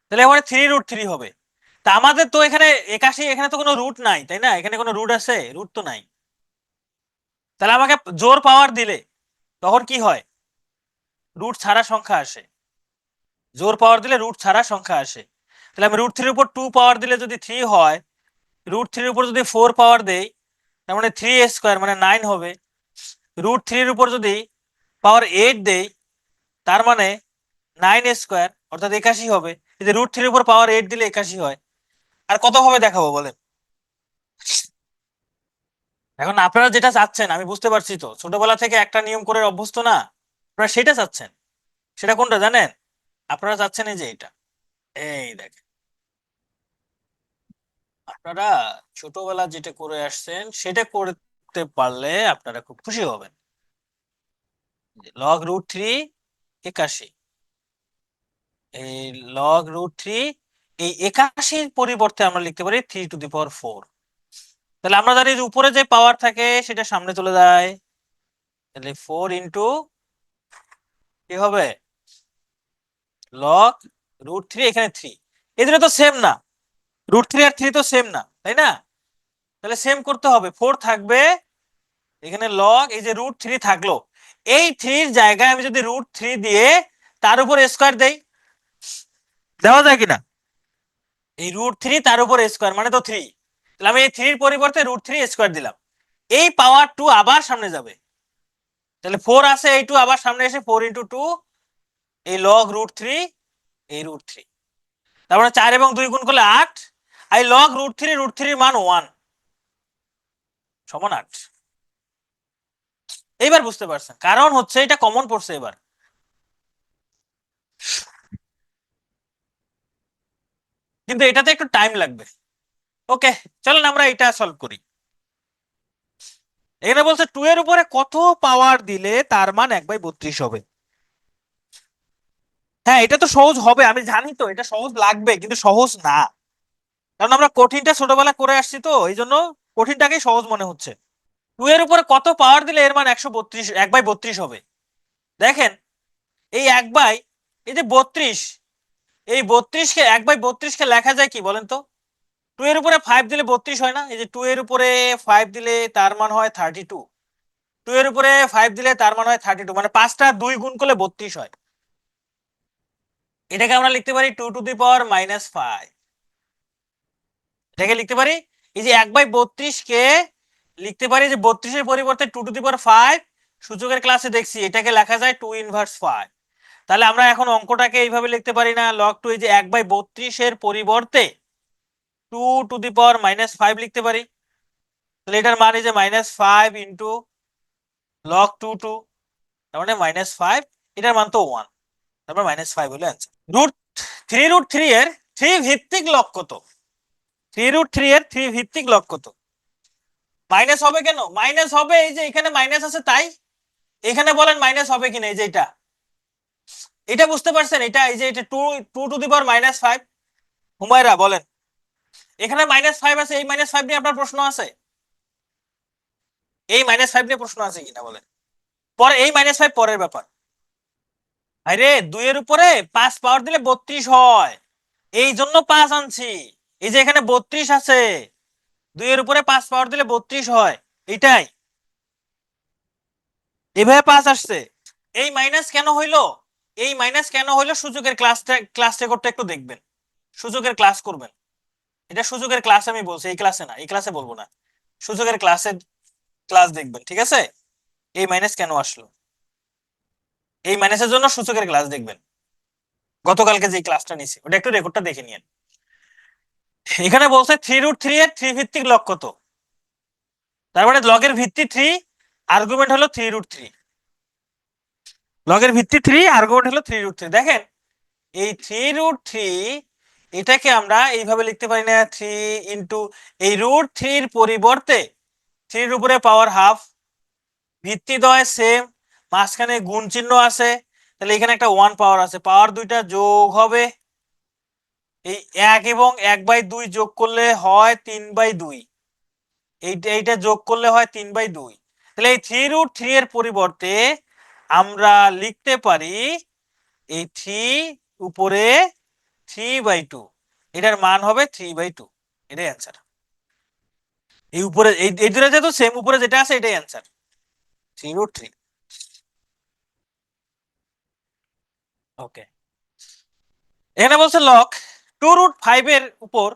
তাহলে এবারে 3 √3 হবে। তা আমাদের তো এখানে 81, এখানে তো কোনো রুট নাই, তাই না? এখানে কোনো রুট আছে? রুট তো নাই। তাহলে আমাকে জোর পাওয়ার দিলে তখন কি হয়? রুট ছাড়া সংখ্যা আসে। জোর পাওয়ার দিলে রুট ছাড়া সংখ্যা আসে। তাহলে আমি √3 এর উপর 2 পাওয়ার দিলে যদি 3 হয়, √3 এর উপর যদি 4 পাওয়ার দেই, তার মানে 3 স্কয়ার মানে 9 হবে। √3 এর উপর যদি পাওয়ার 8 দেই, তার মানে 9 স্কয়ার অর্থাৎ 81 হবে। এই যে √3 এর উপর পাওয়ার 8 দিলে 81 হয়। আর কত হবে দেখাবো বলেন? এখন আপনারা যেটা চাচ্ছেন আমি বুঝতে পারছি, তো ছোটবেলা থেকে একটা নিয়ম করে অভ্যস্ত না, আপনারা সেটা চাচ্ছেন। সেটা কোনটা জানেন? আপনারা চাচ্ছেন এই যে এটা, এই দেখেন, আপনারা ছোটবেলা যেটা করে আসছেন সেটা করতে পারলে আপনারা খুব খুশি হবেন। log√3 81, এই log√3 এই 81 পরিবর্তে আমরা লিখতে পারি 3⁴। তাহলে আমরা জানি যে উপরে যে পাওয়ার থাকে সেটা সামনে চলে যায়, তাহলে 4 ইন্টু কি হবে? log√3, এখানে 3, এই দুটো তো সেম না, √3 আর 3 তো সেম না, তাই না? তাহলে সেম করতে হবে, 4 থাকবে এখানে, লগ এই যে √3 থাকলো, এই 3 এর জায়গায় আমি যদি √3 দিয়ে তার উপর স্কয়ার দেই, দেওয়া যায় কিনা? এই √3 তার উপর স্কয়ার মানে তো 3, তাহলে আমি এই 3 এর পরিবর্তে √3 স্কয়ার দিলাম, এই পাওয়ার 2 আবার সামনে যাবে, তাহলে 4 আছে, এই 2 আবার সামনে এসে 4 × 2 এই লগ √3, এই √3, তার মানে 4 এবং 2 গুণ করলে 8, আর লগ √3 মান 1 সমান 8। এইবার বুঝতে পারছেন, কারণ হচ্ছে এটা কমন পড়ছে এবার। কিন্তু এটাতে একটু টাইম লাগবে। ওকে, চলেন আমরা এটা সলভ করি। এখানে বলছে 2 এর উপরে কত পাওয়ার দিলে তার মান 1/32 হবে। হ্যাঁ, এটা তো সহজ হবে, আমি জানি তো এটা সহজ লাগবে, কিন্তু সহজ না, কারণ আমরা কঠিনটা ছোটবেলা করে আসছি, তো এই জন্য কঠিনটাকেই সহজ মনে হচ্ছে। 2 এর উপরে কত পাওয়ার দিলে এর মান 1/32 হবে। দেখেন, এই এই যে 32, এই 32কে 1/32কে লেখা যায় কি বলেন তো? 2 এর উপরে 5 দিলে 32 হয় না? এই যে 2 এর উপরে 5 দিলে তার মান হয় 32। 2 এর উপরে 5 দিলে তার মান হয় 32, মানে 5টা 2 গুণ করলে 32 হয়। এটাকে আমরা লিখতে পারি 2⁻⁻5। এটাকে লিখতে পারি, এই যে 1/32 কে লিখতে পারি যে 32-এর পরিবর্তে 2⁵, সূচকের ক্লাসে দেখছি এটাকে লেখা যায় 2⁻5। তাহলে আমরা এখন অঙ্কটাকে এইভাবে লিখতে পারি না, log 2, এই যে 1/32-এর পরিবর্তে 2⁻⁻5 লিখতে পারি। তাহলে এটার মান এই যে -5 ইন্টু log 2, তার মানে -5, এটার মান তো 1, তারপর -5 হলো অ্যান্সার। √3 এর 3 ভিত্তিক লগ কত? 3√3 এর 3 ভিত্তিক লগ কত? মাইনাস হবে কেন? মাইনাস হবে, এই যে এখানে মাইনাস আছে তাই। এখানে বলেন মাইনাস হবে কিনা, এই যে এটা বুঝতে পারছেন? এটা এই যে এটা 2⁻⁻5। হুমায়রা বলেন, এখানে -5 আছে, এই -5 নিয়ে আপনার প্রশ্ন আছে? এই -5 নিয়ে প্রশ্ন আছে কিনা বলেন? পরে এই -5 পরের ব্যাপার। আরে 2 এর উপরে 5 পাওয়ার দিলে 32 হয়, এই জন্য 5 আনছি। এই যে এখানে 32 আছে, 2 এর উপরে 5 পাওয়ার দিলে 32 হয়, এটাই এভাবে 5 আসছে। এই মাইনাস কেন হইলো? এই মাইনাস কেন হইলো? সূচকের ক্লাস রেকর্ডটা একটু দেখবেন, সূচকের ক্লাস করবেন। এটা সূচকের ক্লাস আমি বলছি, এই ক্লাসে না, এই ক্লাসে বলবো না, সূচকের ক্লাস দেখবেন, ঠিক আছে? এই মাইনাস কেন আসলো, এই মাইনাসের জন্য সূচকের ক্লাস দেখবেন, গতকালকে যে ক্লাসটা নিছি ওটা একটু রেকর্ডটা দেখে নিন। এখানে বলছে 3√3 এর 3 ভিত্তিক লগ কত? তার মানে লগের ভিত্তি 3, আর্গুমেন্ট হলো 3√3। লগের ভিত্তি 3, আর্গুমেন্ট হলো 3√3। দেখেন, এই 3√3 এটাকে আমরা এইভাবে লিখতে পারি না, 3 ইন্টু এই √3 পরিবর্তে 3 এর উপরে পাওয়ার হাফ, ভিত্তি দয় সেম, মাঝখানে গুণ চিহ্ন আছে, তাহলে এখানে একটা 1 পাওয়ার আছে, পাওয়ার দুইটা যোগ হবে, এই 1 এবং 1/2 যোগ করলে হয় 3/2, এইটা যোগ করলে হয় 3/2। তাহলে এই 3√3 এর পরিবর্তে আমরা লিখতে পারি এই 3 উপরে 3/2, এটার মান হবে 3/2, এটাই অ্যান্সার। এই উপরে এই দুটো যেহেতু সেম, উপরে যেটা আছে এটাই অ্যান্সার, 3√3। ওকে, এখানে বলছে লক 2√5 এর উপর,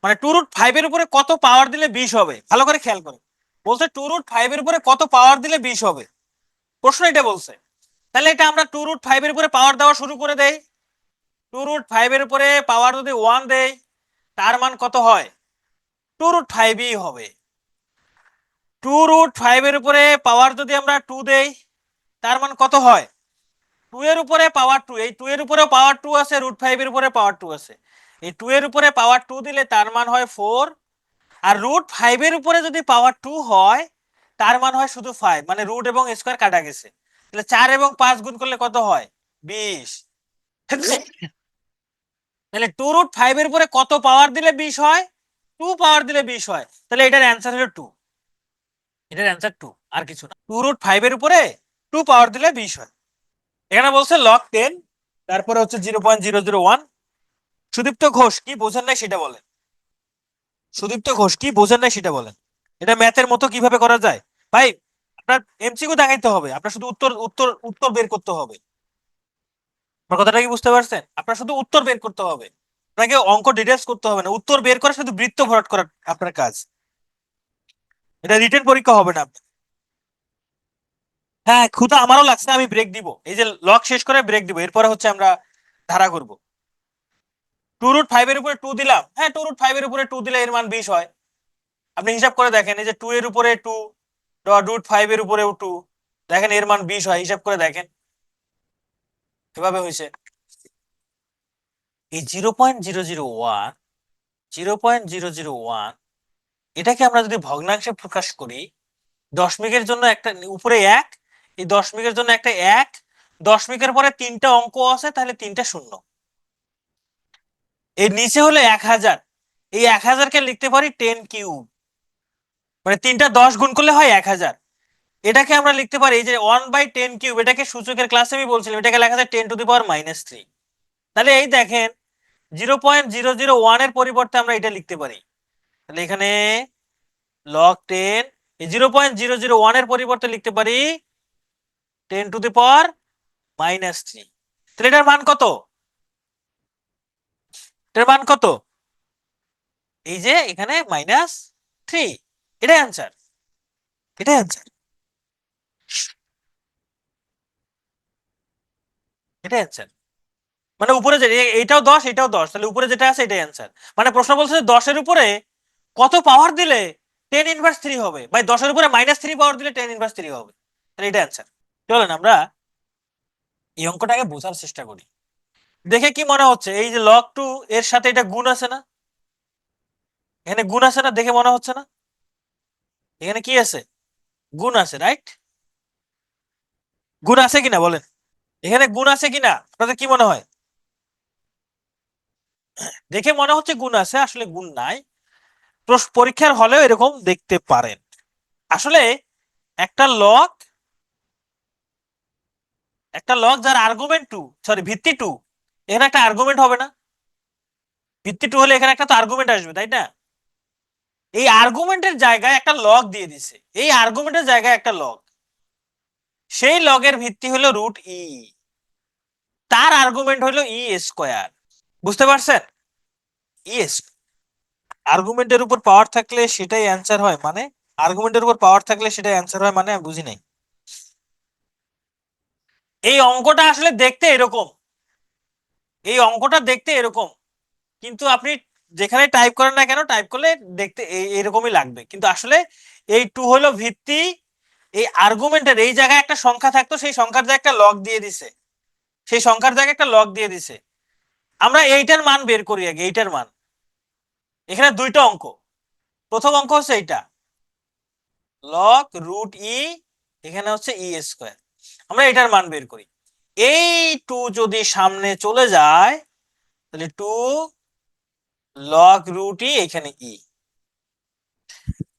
মানে 2√5 এর উপরে কত পাওয়ার দিলে 20 হবে? ভালো করে খেয়াল করুন, বলছে 2√5 এর উপরে কত পাওয়ার দিলে 20 হবে, প্রশ্ন এটা বলছে। তাহলে এটা আমরা 2√5 এর উপরে পাওয়ার দেওয়া শুরু করে দেই। 2√5 এর উপরে পাওয়ার যদি 1 দেই, তার মান কত হয়? 2√5ই হবে। 2√5 এর উপরে পাওয়ার যদি আমরা 2 দেই, তার মান কত হয়? 2 এর উপরে পাওয়ার 2, এই 2 এর উপরে পাওয়ার 2 আছে, √5 এর উপরে পাওয়ার 2 আছে, এই 2 এর উপরে পাওয়ার 2 দিলে তার মান হয় 4, আর √5 এর উপরে যদি পাওয়ার 2 হয়, তার মান হয় শুধু 5, মানে রুট এবং স্কয়ার কাটা গেছে। তাহলে 4 এবং 5 গুণ করলে কত হয়? 20। তাহলে 2√5 এর উপরে কত পাওয়ার দিলে 20 হয়? 2 পাওয়ার দিলে 20 হয়, তাহলে এটার অ্যান্সার হলো 2, এটার অ্যান্সার 2, আর কিছু না। 2√5 এর উপরে 2 পাওয়ার দিলে 20 হয়। এখানে বলছে লগ 10, তারপরে হচ্ছে 0.001। সুদীপ্ত ঘোষ কি বোঝেন নাই সেটা বলেন, সুদীপ্ত ঘোষ কি বোঝেন নাই সেটা বলেন। এটা ম্যাথের মতো কিভাবে করা যায় ভাই? আপনার এমসিকিউ দেখাইতে হবে, আপনার শুধু উত্তর উত্তর উত্তর বের করতে হবে। আমার কথাটা কি বুঝতে পারছেন? আপনার শুধু উত্তর বের করতে হবে, আপনাকে অঙ্ক ডিটেলস করতে হবে না, উত্তর বের করে শুধু বৃত্ত ভরাট করা আপনার কাজ। এটা রিটেন পরীক্ষা হবে না। হ্যাঁ, ক্ষুধা আমারও লাগছে, আমি ব্রেক দিব, এই যে লক শেষ করে ব্রেক দিব, এরপরে হচ্ছে আমরা ধারা করব। 2√5 এর উপরে 2 দিলাম, হ্যাঁ 2√5 এর উপরে 2 দিলে এর মান 20 হয়। আপনি হিসাব করে দেখেন, এই যে 2 এর উপরে 2 √5 এর উপরেও 2, দেখেন এর মান 20 হয়, হিসাব করে দেখেন কিভাবে হয়েছে। এই 0.001, 0.001 এটাকে আমরা যদি ভগ্নাংশে প্রকাশ করি, দশমিকের জন্য একটা উপরে এক, এই দশমিকের জন্য একটা এক, দশমিকের পরে তিনটা অঙ্ক আছে, তাহলে তিনটা শূন্য। এর নিচে হলো 1000, এই 1000কে লিখতে পারি 10³ মানে তিনটা 10 গুণ করলে হয় 1000। এটাকে আমরা লিখতে পারি এই যে 1/10³, এটাকে সূচকের ক্লাসে আমি বলছিলাম, এটাকে লেখা যায় 10⁻³ তাহলে এই দেখেন 0.001 এর পরিবর্তে আমরা এটা লিখতে পারি, তাহলে এখানে log 10, এই 0.001 এর পরিবর্তে লিখতে পারি 10⁻³ তাহলে এটার মান কত? এটার মান কত? এই যে এখানে -3, এটাই অ্যান্সার, এটাই অ্যান্সার, এটাই অ্যান্সার। মানে উপরে যে এইটাও 10, এটাও 10, তাহলে উপরে যেটা আছে এটাই অ্যান্সার। মানে প্রশ্ন বলছে যে 10 এর উপরে কত পাওয়ার দিলে 10⁻³ হবে, ভাই 10 এর উপরে -3 পাওয়ার দিলে 10⁻³ হবে, তাহলে এটা অ্যান্সার। চলেন আমরা এই অঙ্কটাকে বোঝার চেষ্টা করি। দেখে কি মনে হচ্ছে, এই যে log 2 এর সাথে এটা গুণ আছে না, এখানে গুণ আছে না, দেখে মনে হচ্ছে না এখানে কি আছে, গুণ আছে, রাইট? গুণ আছে কিনা বলেন, এখানে গুণ আছে কিনা, আপনাদের কি মনে হয়? দেখে মনে হচ্ছে গুণ আছে, আসলে গুণ নাই। পরীক্ষার হলেও এরকম দেখতে পারেন। আসলে একটা লগ, একটা লগ যার আর্গুমেন্ট 2, সরি ভিত্তি 2, এখানে একটা আর্গুমেন্ট হবে না? ভিত্তি 2 হলে এখানে একটা তো আর্গুমেন্ট আসবে, তাই না? এই আর্গুমেন্টের জায়গায় একটা লগ দিয়ে দিছে, এই আর্গুমেন্টের জায়গায় একটা লগ, সেই লগের ভিত্তি হলো √e, তার আর্গুমেন্ট হলো e²। বুঝতে পারছেন? ই আর্গুমেন্টের উপর পাওয়ার থাকলে সেটাই অ্যান্সার হয় মানে, আর্গুমেন্টের উপর পাওয়ার থাকলে সেটাই অ্যান্সার হয় মানে, আমি বুঝি নাই। এই অঙ্কটা আসলে দেখতে এরকম, এই অঙ্কটা দেখতে এরকম, কিন্তু আপনি যেখানে টাইপ করেন না কেন, টাইপ করলে দেখতে এরকমই লাগবে, কিন্তু আসলে এই 2 হলো ভিত্তি, এই আর্গুমেন্টের এই জায়গায় একটা সংখ্যা থাকতো, সেই সংখ্যার জায়গায় একটা লগ দিয়ে দিছে, সেই সংখ্যার জায়গায় একটা লগ দিয়ে দিছে। আমরা এইটার মান বের করি আগে, এইটার মান। এখানে দুইটা অঙ্ক, প্রথম অঙ্ক হচ্ছে এইটা log√e, এখানে হচ্ছে e², আমরা এটার মান বের করি। এই 2 যদি সামনে চলে যায় তাহলে 2 log√e, এখানে e,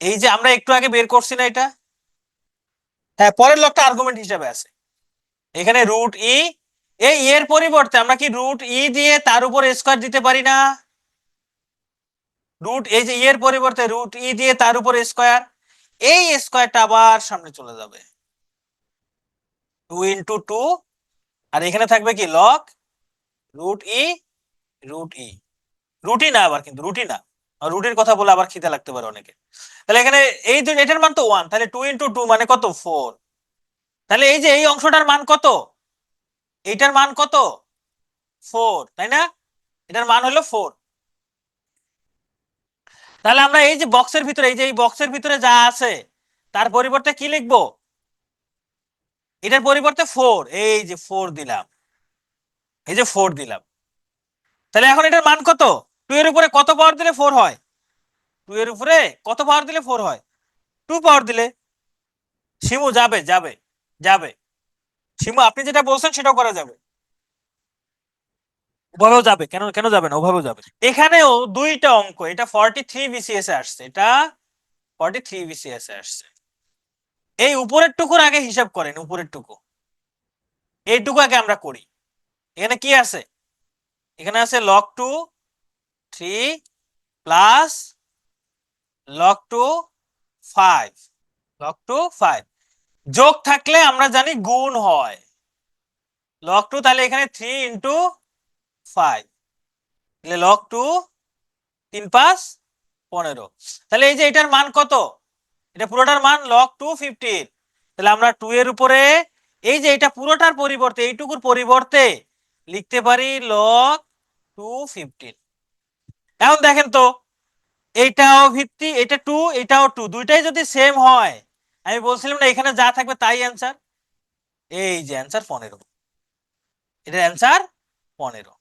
এই যে আমরা একটু আগে বের করছি না এটা, হ্যাঁ পরের লগটা আর্গুমেন্ট হিসাবে আছে, এখানে √e, এই এর পরিবর্তে আমরা কি √e দিয়ে তার উপর স্কয়ার দিতে পারি না? এই যে এর পরিবর্তে √e দিয়ে তার উপর স্কয়ার, এই স্কয়ারটা আবার সামনে চলে যাবে, 2 × 2, আর এখানে থাকবে কি log√e, √e, রুটি না, আবার কিন্তু রুটি না, রুটির কথা বলে আবার খিদে লাগতে পারে অনেকে। তাহলে এখানে এই এটার মান তো 1, তাহলে 2 × 2 মানে কত, 4। তাহলে এই যে এই অংশটার মান কত, এইটার মান কত, 4, তাই না? এটার মান হলো 4। তাহলে আমরা এই যে বক্সের ভিতরে, এই যে এই বক্সের ভিতরে যা আছে তার পরিবর্তে কি লিখবো, এটার পরিবর্তে 4, এই যে 4 দিলাম, এই যে 4 দিলাম। তাহলে এখন এটার মান কত, 2 এর উপরে কত পাওয়ার দিলে 4 হয়, 2 এর উপরে কত পাওয়ার দিলে 4 হয়, 2 পাওয়ার দিলে। শিমু যাবে, যাবে, যাবে, শিমু আপনি যেটা বলছেন সেটাও করা যাবে, ওভাবেও যাবে, কেন কেন যাবে না, ওভাবেও যাবে। এখানেও দুইটা অঙ্ক, এটা 43 বিসিএস এ আসছে, এটা 43 বিসিএস এ আসছে। এই উপরের টুকুর আগে হিসাব করেন, উপরের টুকু, এইটুকু আগে আমরা করি। এখানে কি আছে, এখানে আছে log 2 3 প্লাস log 2 5, log 2 5 যোগ থাকলে আমরা জানি গুণ হয়, log 2 তাহলে এখানে 3 × 5, তাহলে log 2 3 5 15। তাহলে এই যে এটার মান কত, এটা পুরোটার মান log 2 15, তাহলে আমরা 2 এর উপরে এই যে এটা পুরোটার পরিবর্তে এইটুকুর পরিবর্তে লিখতে পারি log 215। এখন দেখেন তো এইটাও ভিত্তি, এটা 2 এটাও 2, দুইটাই যদি সেম হয়, আমি বলছিলাম না এখানে যা থাকবে তাই অ্যান্সার। এই যে অ্যান্সার 15, এটা অ্যান্সার 15।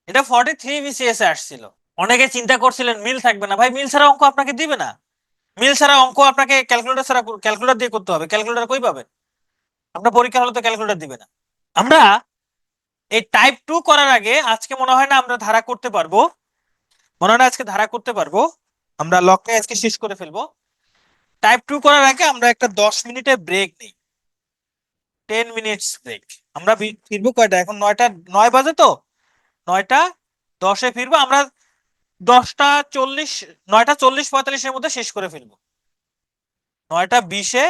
এটা 43 বিসিএস এ আসছিল। অনেকে চিন্তা করছিলেন মিল থাকবে না, ভাই মিল ছাড়া অঙ্ক আপনাকে দিবে না। মিল ছাড়া অঙ্ক আপনাকে ক্যালকুলেটর ছাড়া ক্যালকুলেটর দিয়ে করতে হবে, ক্যালকুলেটর কই পাবেন? আপনার পরীক্ষা হলে তো ক্যালকুলেটর দিবে না। আমরা এই টাইপ 2 করার আগে আজকে মনে হয় না আমরা ধারা করতে পারবো, মনে হয় না আজকে ধারা করতে পারবো। আমরা লকটা আজকে শেষ করে ফেলবো। টাইপ 2 করার আগে আমরা একটা 10 মিনিটের ব্রেক নিই, 10 মিনিটস ব্রেক। আমরা ফিরবো কয়টা? এখন 9টা 9 বাজে তো, 9টা 10-এ ফিরবো আমরা। 10টা 40, 9টা 40 45-এর মধ্যে শেষ করে ফেলবো। 9টা 20-এ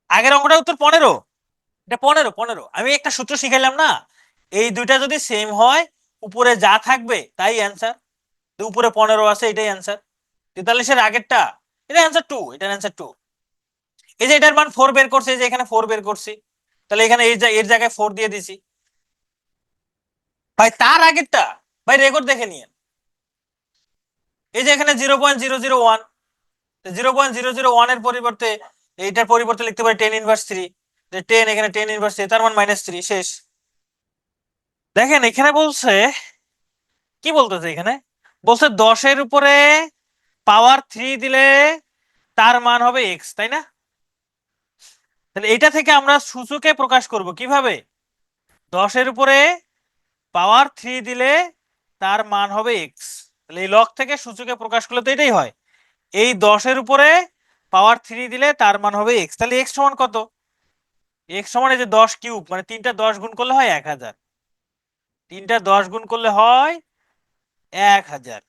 আগের অঙ্কটার উত্তর 15। এটা 15। আমি একটা সূত্র শিখাইলাম না, এই দুইটা যদি সেম হয় উপরে যা থাকবে তাই অ্যান্সার। উপরে 15 আছে, এটাই অ্যান্সার। 43-এর আগেরটা এটা অ্যান্সার 2, এটা অ্যান্সার 2। এই যে এটার মান 4 বের করছে, এই যে এখানে 4 বের করছি, তাহলে এখানে এর জায়গায় 4 দিয়ে দিছি। ভাই তার আগেরটা ভাই রেকর্ড দেখে নিয়েন, এই যে এখানে 0.001, 0.001 এর পরিবর্তে এইটার পরিবর্তে লিখতে পারি 10 ইনভার্স 3, 10 এখানে 10 ইনভার্স 3 তার মান -3 শেষ। দেখেন এখানে বলছে কি বলতেছে, এখানে বলছে 10-এর উপরে পাওয়ার 3 দিলে তার মান হবে x, তাই না? তাহলে এটা থেকে আমরা সূচকে প্রকাশ করব কিভাবে? 10-এর উপরে পাওয়ার 3 দিলে তার মান হবে x। তাহলে এই লগ থেকে সূচকে প্রকাশ করলে তো এটাই হয়, এই 10-এর উপরে পাওয়ার 3 দিলে তার মান হবে x। তাহলে x সমান কত? x সমান এই যে 10 কিউব, মানে 3টা 10 গুণ করলে হয় 1000, 3টা 10 গুণ করলে হয় 1000।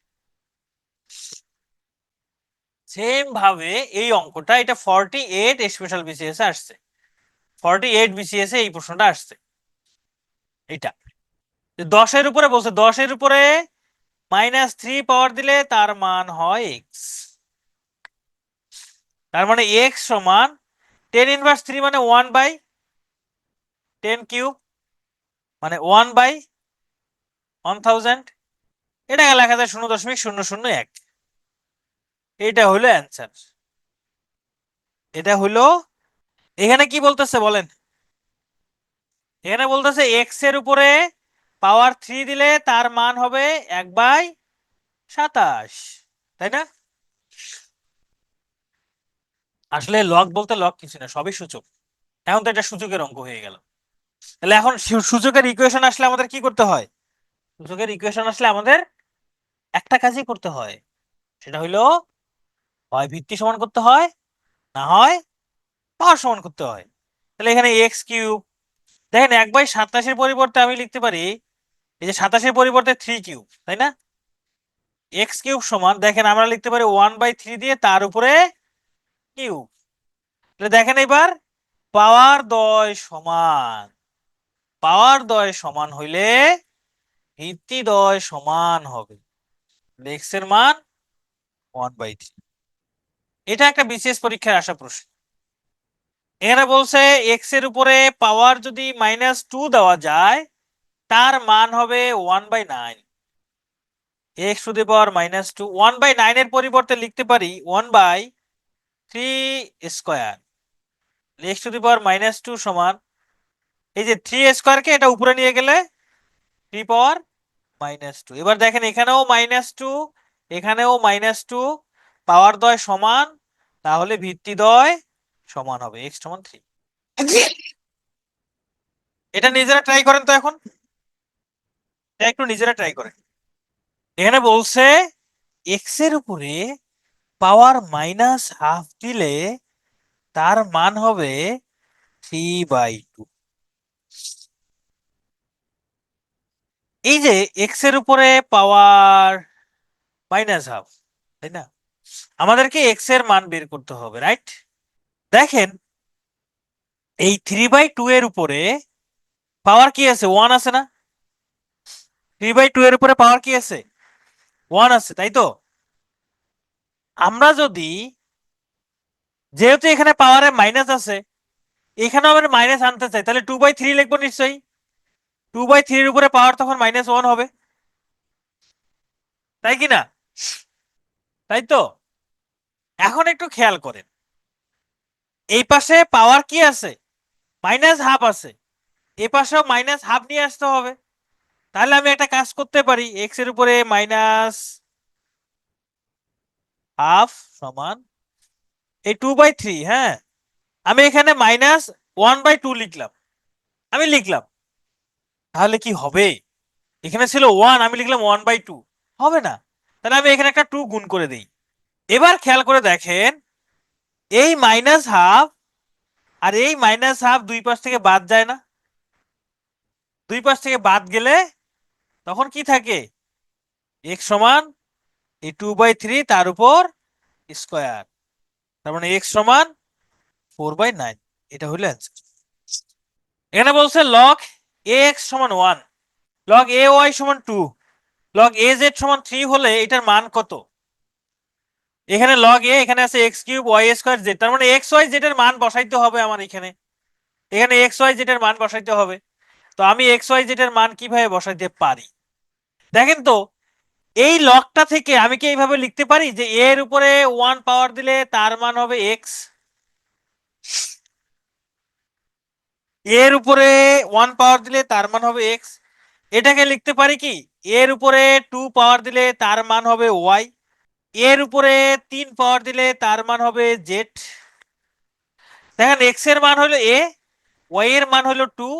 সেম ভাবে এই অঙ্কটা, এটা 48 স্পেশাল বিসিএস এ আসছে, 48 বিসিএস এ এই প্রশ্নটা আসছে। এটা 10-এর উপরে বলছে 10-এর উপরে -3 পাওয়ার দিলে তার মান হয় x। তার মানে x সমান 10 ইনভার্স 3 মানে 1/10 কিউব, মানে 1/1000। এটা লেখা যায় 0.001। এটা হলো অ্যান্সার। এটা হলো, এখানে কি বলতেছে বলেন? এখানে বলতেছে এক্স এর উপরে পাওয়ার 3 দিলে তার মান হবে 1/27, তাই না? আসলে লগ বলতে লগ কিছু না, সবই সূচক। এখন তো এটা সূচকের অঙ্ক হয়ে গেল। তাহলে এখন সূচকের ইকুয়েশন আসলে আমাদের কি করতে হয়? সূচকের ইকুয়েশন আসলে আমাদের একটা কাজই করতে হয়, সেটা হইলো হয় ভিত্তি সমান করতে হয়, না হয় পাওয়ার সমান করতে হয়। তাহলে এখানে এক্স কিউব, দেখেন 1/27-এর পরিবর্তে আমি লিখতে পারি এই যে 27-এর পরিবর্তে 3 কিউব, তাই না? এক্স কিউব সমান, দেখেন আমরা লিখতে পারি 1/3 দিয়ে তার উপরে কিউব। তাহলে দেখেন এবার পাওয়ার দয় সমান হইলে ভিত্তি দয় সমান হবে, এক্স এর মান 1/3। এটা একটা বিশেষ পরীক্ষায় আসা প্রশ্ন। এখানে বলছে এক্স এর উপরে পাওয়ার যদি -2 দেওয়া যায় তার মান হবে 1/9, এক্স টু দি পাওয়ার -2। 1/9 এর পরিবর্তে লিখতে পারি 1/3 স্কয়ার, এক্স টু দি পাওয়ার -2 সমান এই যে 3 স্কয়ারকে এটা উপরে নিয়ে গেলে 3 পাওয়ার -2। এবার দেখেন এখানেও -2, এখানেও -2, পাওয়ার দয় সমান, তাহলে ভিত্তি দয় সমান হবে x সমান 3। এটা নিজেরা ট্রাই করেন তো, এখন এটা একটু নিজেরা ট্রাই করেন। এখানে বলছে এক্স এর উপরে পাওয়ার -হাফ দিলে তার মান হবে 3/2। এই যে এক্স এর উপরে পাওয়ার -হাফ, তাই না? আমাদেরকে এক্স এর মান বের করতে হবে, রাইট? দেখেন এই 3/2 এর উপরে পাওয়ার কি আছে? 1 আছে না? 3/2 এর উপরে পাওয়ার কি আছে? 1 আছে, তাই তো? আমরা যদি যেহেতু এখানে পাওয়ারে মাইনাস আছে, এখানেও আমরা মাইনাস আনতে চাই, তাহলে 2/3 লিখবো নিশ্চয়ই। 2/3 এর উপরে পাওয়ার তখন -1 হবে, তাই কি না? তাই তো। এখন একটু খেয়াল করেন, এই পাশে পাওয়ার কি আছে, -½ আছে, এই পাশেও -½ নিয়ে আসতে হবে। তাহলে আমি একটা কাজ করতে পারি, এক্স এর উপরে -½ সমান এই 2/3, হ্যাঁ আমি এখানে -1/2 লিখলাম, আমি লিখলাম, তাহলে কি হবে? এখানে ছিল 1, আমি লিখলাম 1/2, হবে না। তাহলে আমি এখানে একটা 2 গুণ করে দিই। এবার খেয়াল করে দেখেন, এই -½ আর এই -½ দুই পাশ থেকে বাদ যায় না? দুই পাশ থেকে বাদ গেলে তখন কি থাকে, এক্স সমান এই 2/3 তার উপর স্কোয়ার, তার মানে এক্স সমান 4/9। এটা হলো অ্যান্সার। এখানে বলছে লগ এ এক্স সমান 1, লগ এ ওয়াই সমান 2, লগ এ জেড সমান 3 হলে এটার মান কত? এখানে লগ এ, এখানে আছে x cube y square z, তার মানে এক্স ওয়াই জেড এর মান বসাইতে হবে আমার এখানে, এখানে এক্স ওয়াই জেড এর মান বসাইতে হবে। তো আমি এক্স ওয়াই জেড এর মান কিভাবে বসাইতে পারি? দেখেন তো, এই লগটা থেকে আমি কি এইভাবে লিখতে পারি যে এর উপরে 1 পাওয়ার দিলে তার মান হবে এক্স, এর উপরে 1 পাওয়ার দিলে তার মান হবে এক্স। এটাকে লিখতে পারি কি, এর উপরে 2 পাওয়ার দিলে তার মান হবে ওয়াই, এর উপরে 3 পাওয়ার দিলে তার মান হবে জেড। দেখেন এক্স এর মান হলো এ, ওয়াই এর মান হলো 2,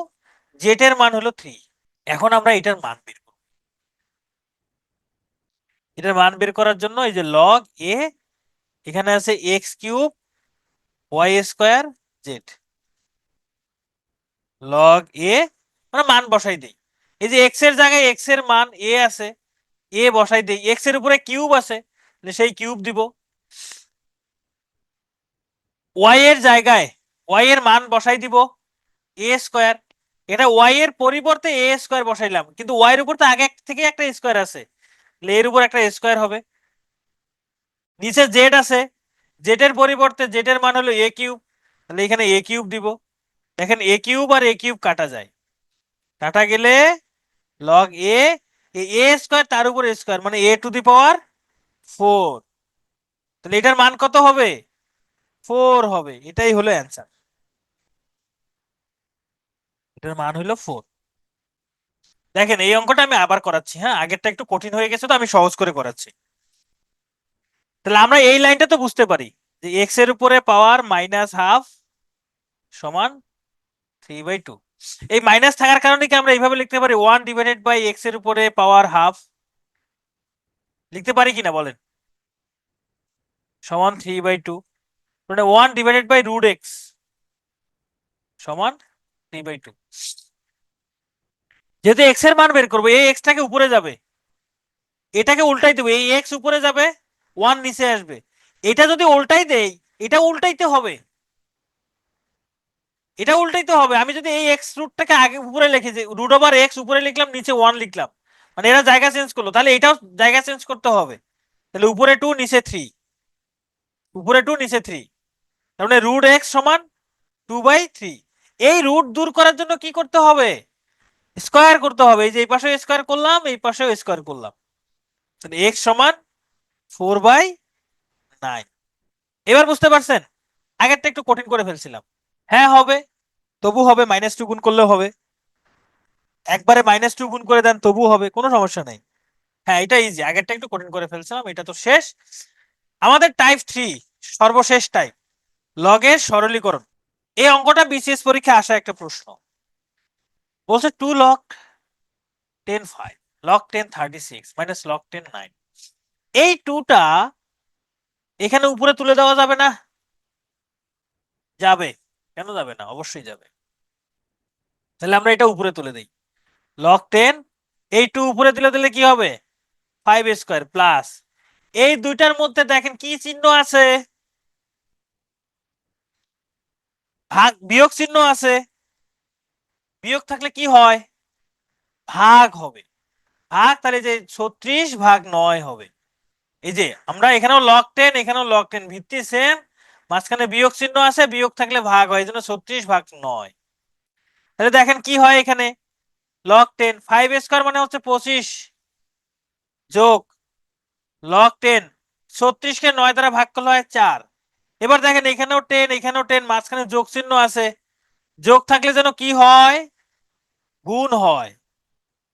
জেড এর মান হলো 3। এখন আমরা এটার মান বের করব। এটার মান বের করার জন্য এই যে লগ এ, এখানে আছে x cube y square z, log a, মানে মান বসাই দেই। এই যে এক্স এর জায়গায় এক্স এর মান এ আছে, এ বসাই দেই, এক্স এর উপরে কিউব আছে সেই কিউব দিব। ওয়াই এর জায়গায় ওয়াই এর মান বসাই দিব এ স্কোয়ার, এটা ওয়াই এর পরিবর্তে এ স্কোয়ার বসাইলাম, কিন্তু ওয়াই এর উপর তো আগে থেকে একটা স্কোয়ার আছে, এর উপর একটা স্কোয়ার হবে। নিচে জেড আছে, জেড এর পরিবর্তে জেড এর মান হলো এ কিউব, তাহলে এখানে এ কিউব দিব। দেখেন এ কিউব আর এ কিউব কাটা যায়, কাটা গেলে লগ এ, এ স্কোয়ার তার উপর স্কোয়ার মানে এ টু দি পাওয়ার 4, তাহলে এটার মান কত হবে, 4 হবে। এটাই হলো অ্যান্সার, এটার মান হলো 4। দেখেন এই অঙ্কটা আমি আবার করাচ্ছি, হ্যাঁ আগেরটা একটু কঠিন হয়ে গেছে তো আমি সহজ করে করাচ্ছি। তাহলে আমরা এই লাইনটা তো বুঝতে পারি যে এক্স এর উপরে পাওয়ার -½ সমান 3/2। এই মাইনাস থাকার কারণে কি আমরা এইভাবে লিখতে পারি 1/x এর উপরে পাওয়ার হাফ, লিখতে পারি কিনা বলেন, সমান 3/2, মানে 1/√x সমান 3/2। যেহেতু x এর মান বের করবো, এই x টাকে উপরে যাবে, এটাকে উল্টাই দেবো, এই x উপরে যাবে 1 নিচে আসবে, এটা যদি উল্টাই দেই, এটা উল্টাইতে হবে, এটা উল্টাইতে হবে। আমি যদি এই এক্স রুটটাকে আগে উপরে লিখি, যে √x উপরে লিখলাম নিচে 1 লিখলাম, মানে এরা জায়গা চেঞ্জ করলো, তাহলে এটাও জায়গা চেঞ্জ করতে হবে। তাহলে উপরে 2 নিচে 3, উপরে 2 নিচে 3, তার মানে √x সমান 2/3। এই রুট দূর করার জন্য কি করতে হবে, স্কয়ার করতে হবে। এই যে এই পাশে স্কয়ার করলাম, এই পাশেও স্কয়ার করলাম, তাহলে x সমান 4/9। এবার বুঝতে পারছেন, আগেরটা একটু কঠিন করে ফেলছিলাম। হ্যাঁ হবে, তবু হবে, -2 গুণ করলেও হবে, একবারে -2 গুণ করে দেন তবু হবে, কোনো সমস্যা নেই। হ্যাঁ এটা ইজি, আগেরটা একটু কঠিন করে ফেলছিলাম, এটা তো শেষ। আমাদের টাইপ 3, সর্বশেষ টাইপ, লগের সরলীকরণ। এই অঙ্কটা বিসিএস পরীক্ষায় আসা একটা প্রশ্ন। বলছে 2 log 10 5 log 10 36 minus log 10 9, এই 2টা এখানে উপরে তুলে দেওয়া যাবে না? যাবে, কেন যাবে না, অবশ্যই যাবে। তাহলে আমরা এটা উপরে তুলে দেই, log 10, এই 2 উপরে তুলে দিলে কি হবে, 5 স্কয়ার প্লাস, এই দুইটার মধ্যে দেখেন কি চিহ্ন আছে, ভাগ বিয়োগ চিহ্ন আছে, বিয়োগ থাকলে কি হয়, ভাগ হবে, ভাগ, তাহলে যে 36/9 হবে। এই যে আমরা এখানেও log 10, এখানেও log 10, ভিত্তি সেম, মাঝখানে বিয়োগ চিহ্ন আছে, বিয়োগ থাকলে ভাগ হয়, এই জন্য 36/9। তাহলে দেখেন কি হয় এখানে, লগ 10, 5 স্কোয়ার মানে হচ্ছে 25 যোগ লগ 10, 36কে 9 দ্বারা ভাগ করলে হয় 4। এবার দেখেন এখানেও 10, এখানেও 10, মাঝখানে যোগ চিহ্ন আছে, যোগ থাকলে যেন কি হয়, গুণ হয়,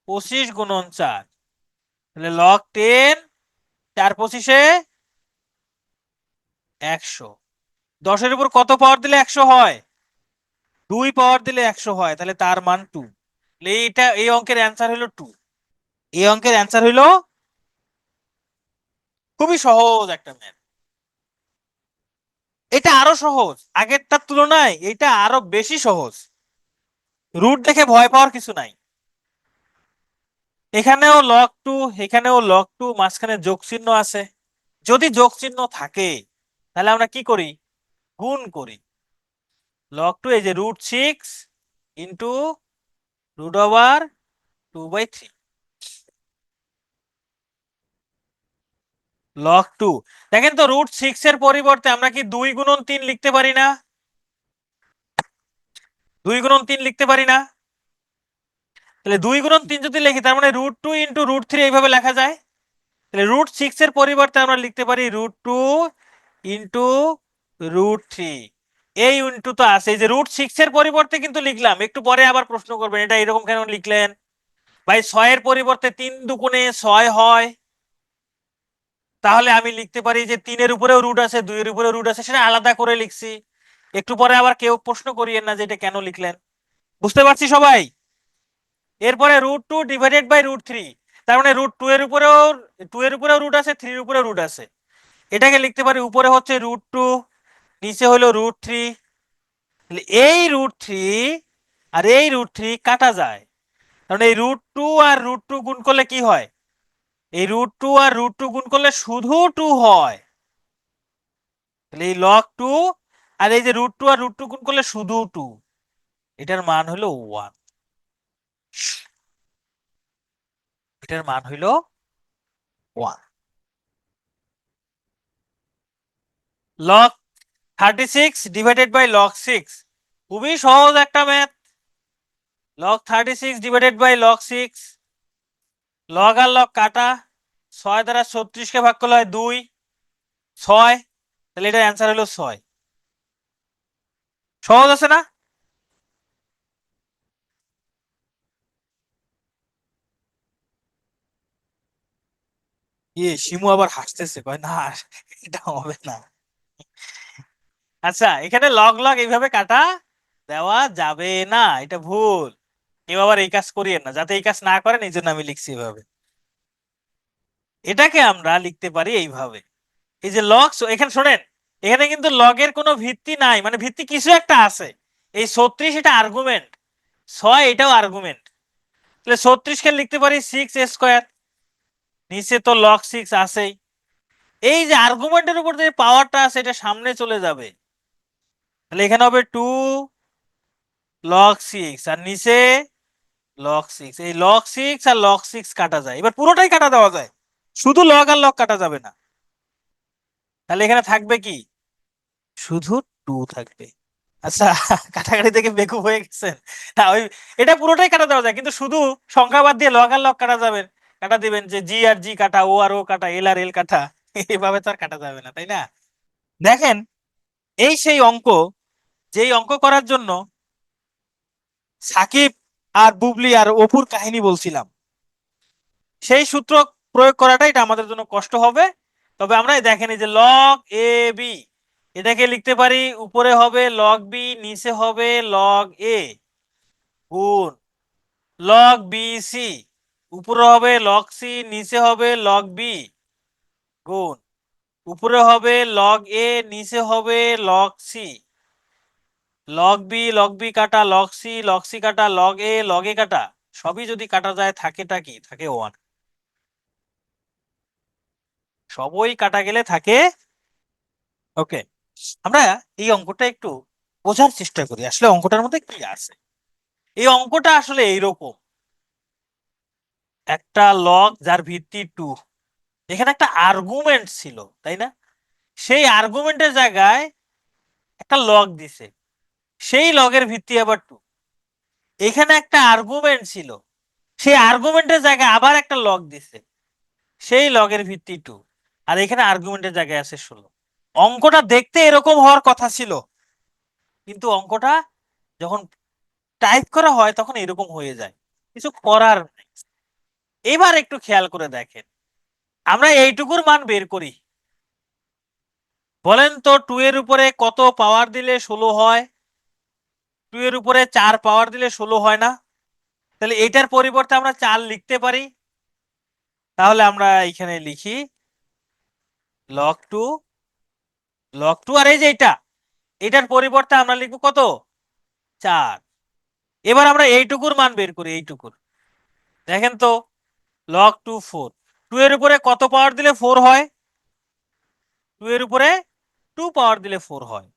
25 × 4। তাহলে লগ 10, 4×25 100। 10-এর উপর কত পাওয়ার দিলে 100 হয়? 2 পাওয়ার দিলে 100 হয়, তাহলে তার মান 2। এইটা এই অঙ্কের অ্যান্সার হলো 2। এই অঙ্কের অ্যান্সার হলো, খুবই সহজ একটা ম্যাথ। এটা আরো সহজ, আগেরটার তুলনায় এটা আরো বেশি সহজ। রুট দেখে ভয় পাওয়ার কিছু নাই। এখানেও লগ 2, এখানেও লগ 2, মাঝখানে যোগ চিহ্ন আছে। যদি যোগ চিহ্ন থাকে তাহলে আমরা কি করি, গুণ করি। লগ 2 এই যে √6 ইন্টু √2/3 লগ 2। দেখেন তো √6 এর পরিবর্তে আমরা কি 2 × 3 লিখতে পারি না? 2 × 3 লিখতে পারি না? তাহলে 2 × 3 যদি লিখি তার মানে √2 ইন্টু √3 এইভাবে লেখা যায়। তাহলে √6 এর পরিবর্তে আমরা লিখতে পারি √2 ইন্টু √3। এই ইন্টু তো আছে, এই যে √6 এর পরিবর্তে কিন্তু লিখলাম, একটু পরে আবার প্রশ্ন করবেন এটা এরকম কেন লিখলেন ভাই, 6 এর পরিবর্তে 3 দুগুণে 6 হয়, তাহলে আমি লিখতে পারি যে 3 এর উপরেও রুট আছে, 2 এর উপরেও রুট আছে, সেটা আলাদা করে লিখছি। একটু পরে আবার কেউ প্রশ্ন করিয়েন না যে এটা কেন লিখলেন। বুঝতে পারছি সবাই? এরপরে √2 / √3, তার মানে √2 এর উপরেও 2 এর উপরেও রুট আছে, 3 এর উপরেও রুট আছে। এটাকে লিখতে পারি উপরে হচ্ছে √2, নিচে হলো √3। তাহলে এই √3 আর এই √3 কাটা যায়, কারণ এই √2 আর √2 গুণ করলে কি হয়, এই √2 আর √2 গুণ করলে শুধু 2 হয়। তাহলে এই লগ 2 আর এই যে √2 আর √2 গুণ করলে শুধু 2, এটার মান হলো 1। এটার মান হলো 1। লগ 36 / log 6, খুবই সহজ একটা ম্যাথ। log 36 / log 6, লগ আর লগ কাটা, 6 দ্বারা 36কে ভাগ করলে হয় 2, 6। তাহলে এটার অ্যান্সার হলো 6। সহজ আছে না? শিমু আবার হাসতেছে, কয় না এটা হবে না। আচ্ছা, এখানে লগ লগ এইভাবে কাটা দেওয়া যাবে না, এটা ভুল। কেউ আবার এই কাজ করিয়েন না, যাতে এই কাজ না করেন এই জন্য আমি লিখছি এভাবে। এটাকে আমরা লিখতে পারি এইভাবে, এই যে লগ, এখানে শোনেন, এখানে কিন্তু লগের কোনো ভিত্তি নাই, মানে ভিত্তি কিছু একটা আছে। এই 36 এটা আর্গুমেন্ট, 6 এটাও আর্গুমেন্ট। তাহলে 36কে লিখতে পারি 6 স্কোয়ার, নিচে তো লগ 6 আছেই। এই যে আর্গুমেন্টের উপর যে পাওয়ারটা আছে এটা সামনে চলে যাবে, তাহলে এখানে হবে 2 log 6 আর নিচে log 6। এই log 6 আর log 6 কাটা যায়, এবার পুরোটাই কাটা দেওয়া যায়, শুধু লগ আর লগ কাটা যাবে না। তাহলে এখানে থাকবে কি, শুধু 2 থাকবে। আচ্ছা, কাটাকাটি থেকে বেকুব হয়ে গেছেন না? ওই এটা পুরোটাই কাটা দেওয়া যায়, কিন্তু শুধু সংখ্যা বাদ দিয়ে লগ আর লগ কাটা যাবে। কাটা দিবেন যে জি আর জি কাটা, ও আর ও কাটা, এল আর এল কাটা, এইভাবে তো আর কাটা যাবে না, তাই না? দেখেন, এই সেই অঙ্ক, যেই অঙ্ক করার জন্য সাকিব আর বুবলি আর অপুর কাহিনী বলছিলাম, সেই সূত্র প্রয়োগ করাটা এটা আমাদের জন্য কষ্ট হবে। তবে আমরা দেখেন এই যে লগ এ বি, এটাকে লিখতে পারি উপরে হবে লগ বি, নিচে হবে লগ এ, গুণ লগ বি সি, উপরে হবে লগ সি, নিচে হবে লগ বি, গুণ উপরে হবে লগ এ, নিচে হবে লগ সি, লগ বি কাটা লগ সি কাটা লগ এ কাটা, সবই যদি কাটা যায় থাকেটা কি, থাকে 1। সবই কাটা গেলে থাকে। ওকে, আমরা এই অঙ্কটা একটু বোঝার চেষ্টা করি আসলে অঙ্কটার মধ্যে কি আছে। এই অঙ্কটা আসলে এইরকম, একটা লগ যার ভিত্তি 2, এখানে একটা আর্গুমেন্ট ছিল, তাই না? সেই আর্গুমেন্টের জায়গায় একটা লগ দিছে, সেই লগের ভিত্তি আবার 2। এখানে একটা আর্গুমেন্ট ছিল, সেই আর্গুমেন্টের জায়গায় আবার একটা লগ দিছে, সেই লগের ভিত্তি 2। আর এখানে আর্গুমেন্টের জায়গায় আছে 16। অঙ্কটা দেখতে এরকম হওয়ার কথা ছিল, কিন্তু অঙ্কটা যখন টাইপ করা হয় তখন এরকম হয়ে যায়, কিছু করার নেই। এবার একটু খেয়াল করে দেখেন, আমরা এইটুকুর মান বের করি। বলেন তো 2 এর উপরে কত পাওয়ার দিলে 16 হয়? 2 এর উপরে 4 পাওয়ার দিলে 16 হয় না? তাহলে এটার পরিবর্তে আমরা 4 লিখতে পারি। তাহলে আমরা এখানে লিখি লগ 2, লগ 2, আর এই যে এটার পরিবর্তে আমরা লিখবো কত? 4। এবার আমরা এইটুকুর মান বের করি, এইটুকুর। দেখেন তো, লগ 2 4। 2 এর উপরে কত পাওয়ার দিলে 4 হয়? 2 এর উপরে 2 পাওয়ার দিলে 4 হয়।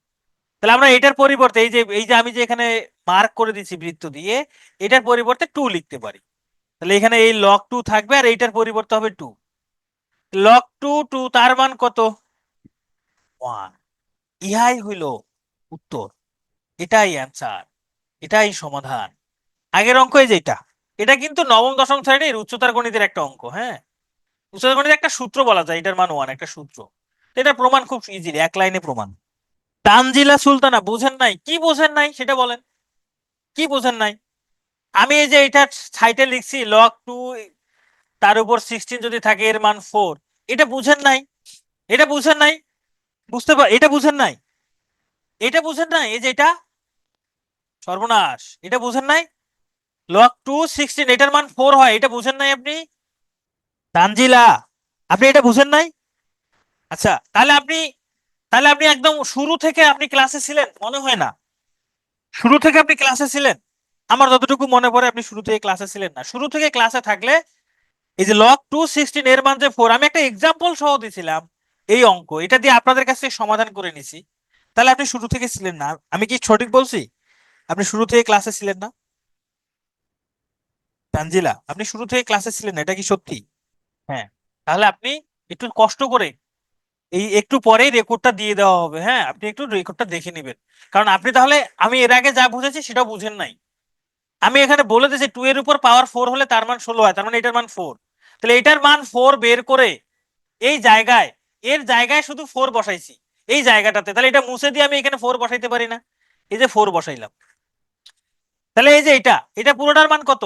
তাহলে আমরা এটার পরিবর্তে এই যে আমি যে এখানে মার্ক করে দিচ্ছি বৃত্ত দিয়ে, এটার পরিবর্তে 2 লিখতে পারি। তাহলে এখানে এই লগ 2 থাকবে, আর এইটার পরিবর্তে হবে 2। লগ 2 2, তার মান কত? 1। ইহাই হইল উত্তর, এটাই অ্যান্সার, এটাই সমাধান। আগের অঙ্ক এই যে এটা কিন্তু নবম দশম শ্রেণীর উচ্চতর গণিতের একটা অঙ্ক। হ্যাঁ, উচ্চতর গণিতের একটা সূত্র বলা যায়, এটার মান 1, একটা সূত্র। এটা প্রমাণ খুব ইজিলি, এক লাইনে প্রমাণ। তানজিলা সুলতানা, বুঝেন নাই? কি বুঝেন নাই সেটা বলেন, কি বুঝেন নাই? আমি এই যে এটা সাইটে লিখছি লগ 2, তার উপর 16 যদি থাকে এর মান 4, এটা বুঝেন নাই? এটা বুঝেন নাই? এটা বুঝেন নাই? এটা বুঝেন নাই? এই যে সর্বনাশ, এটা বুঝেন নাই? লগ 2 16, এটার মান 4 হয়, এটা বুঝেন নাই আপনি? তানজিলা, আপনি এটা বুঝেন নাই? আচ্ছা, তাহলে আপনি একদম শুরু থেকে আপনি ক্লাসে ছিলেন মনে হয় না? শুরু থেকে আপনি ক্লাসে ছিলেন? আমার যতটুকু মনে পড়ে আপনি শুরু থেকে ক্লাসে ছিলেন না। শুরু থেকে ক্লাসে থাকলে এই যে লগ 2 16 এর মান যে 4, আমি একটা এক্সাম্পল সহ দিছিলাম এই অঙ্ক, এটা দিয়ে আপনাদের কাছে সমাধান করে নিছি। তাহলে আপনি শুরু থেকে ছিলেন না। আমি কি সঠিক বলছি? আপনি শুরু থেকে ক্লাসে ছিলেন না? তানজিলা, আপনি শুরু থেকে ক্লাসে ছিলেন না, এটা কি সত্যি? হ্যাঁ, তাহলে আপনি একটু কষ্ট করে এই একটু পরেই রেকর্ডটা দিয়ে দেওয়া হবে। হ্যাঁ, আপনি একটু রেকর্ডটা দেখে নেবেন, কারণ আপনি তাহলে আমি এর আগে যা বুঝেছি সেটা বুঝেন নাই। আমি এখানে বলে দিয়েছি 2 এর উপর পাওয়ার 4 হলে তার মান 16 হয়, তার মানে এটার মান 4। তাহলে এটার মান 4 বের করে এই জায়গায়, এর জায়গায় শুধু 4 বসাইছি এই জায়গাটাতে। তাহলে এটা মুছে দিয়ে আমি এখানে 4 বসাইতে পারি না? এই যে 4 বসাইলাম। তাহলে এই যে এটা পুরোটার মান কত?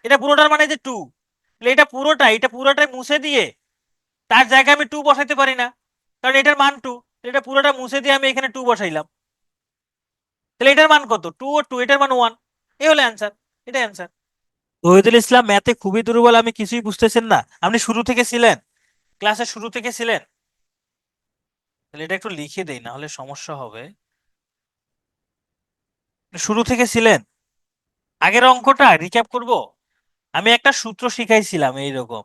এটা পুরোটার মানে যে 2। তাহলে এটা পুরোটাই মুছে দিয়ে তার জায়গায় আমি 2 বসাইতে পারি না, কারণ এটার মান 2। এটা পুরোটা মুছে দিয়ে আমি এখানে 2 বসাইলাম। তাহলে এটার মান কত? 2 ও 2, এটার মান 1। এই হলো অ্যান্সার, এটা অ্যান্সার। তহিদুল ইসলাম, ম্যাথে খুবই দুর্বল, আমি কিছুই বুঝতেছেন না। আপনি শুরু থেকে ছিলেন, ক্লাসের শুরু থেকে ছিলেন? তাহলে এটা একটু লিখে দেই, না হলে সমস্যা হবে। শুরু থেকে ছিলেন? আগের অঙ্কটা রিক্যাপ করব। আমি একটা সূত্র শিখাইছিলাম এইরকম,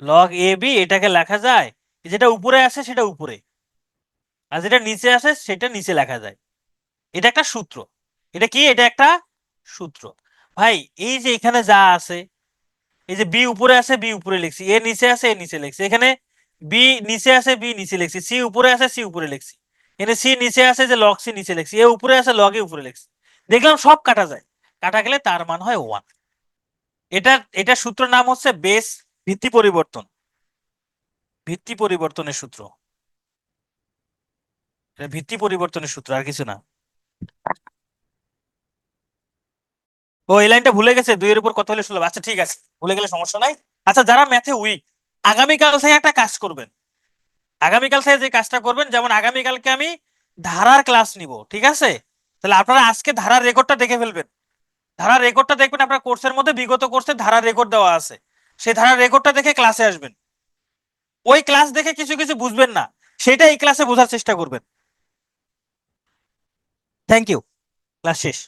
লগ এ বি, এটাকে লেখা যায় যেটা উপরে আছে সেটা উপরে, আর যেটা নিচে আসে সেটা নিচে লেখা যায়। এটা একটা সূত্র। এটা কি? এটা একটা সূত্র। ভাই, এই যে এখানে যা আছে, এই যে বি উপরে আছে বি উপরে লিখছি, এ নিচে আছে এ নিচে লিখছি, এখানে বি নিচে আছে বি নিচে লিখছি, সি উপরে আছে সি উপরে লিখছি, এখানে সি নিচে আছে যে লগ সি নিচে লিখছি, এ উপরে আছে লগ এ উপরে লিখছি। দেখলাম সব কাটা যায়, কাটা গেলে তার মান হয় 1। এটা সূত্র নাম হচ্ছে বেস ভিত্তি পরিবর্তন, ভিত্তি পরিবর্তনের সূত্র। এটা ভিত্তি পরিবর্তনের সূত্র, আর কিছু না। ও, এই লাইনটা ভুলে গেছে, 2 এর উপর কত হলে 16। আচ্ছা ঠিক আছে, ভুলে গেলে সমস্যা নাই। আচ্ছা, যারা ম্যাথে উইক, আগামীকাল থেকে একটা কাজ করবেন। আগামীকাল থেকে যে কাজটা করবেন, যেমন আগামীকালকে আমি ধারার ক্লাস নিব, ঠিক আছে? তাহলে আপনারা আজকে ধারার রেকর্ডটা দেখে ফেলবেন। ধারার রেকর্ডটা দেখবেন, আপনার কোর্সের মধ্যে বিগত কোর্সের ধারার রেকর্ড দেওয়া আছে। সেই ধারার রেকর্ডটা দেখে ক্লাসে আসবেন। ওই ক্লাস দেখে কিছু কিছু বুঝবেন না, সেটা এই ক্লাসে বোঝার চেষ্টা করবেন। Thank you. ক্লাস শেষ।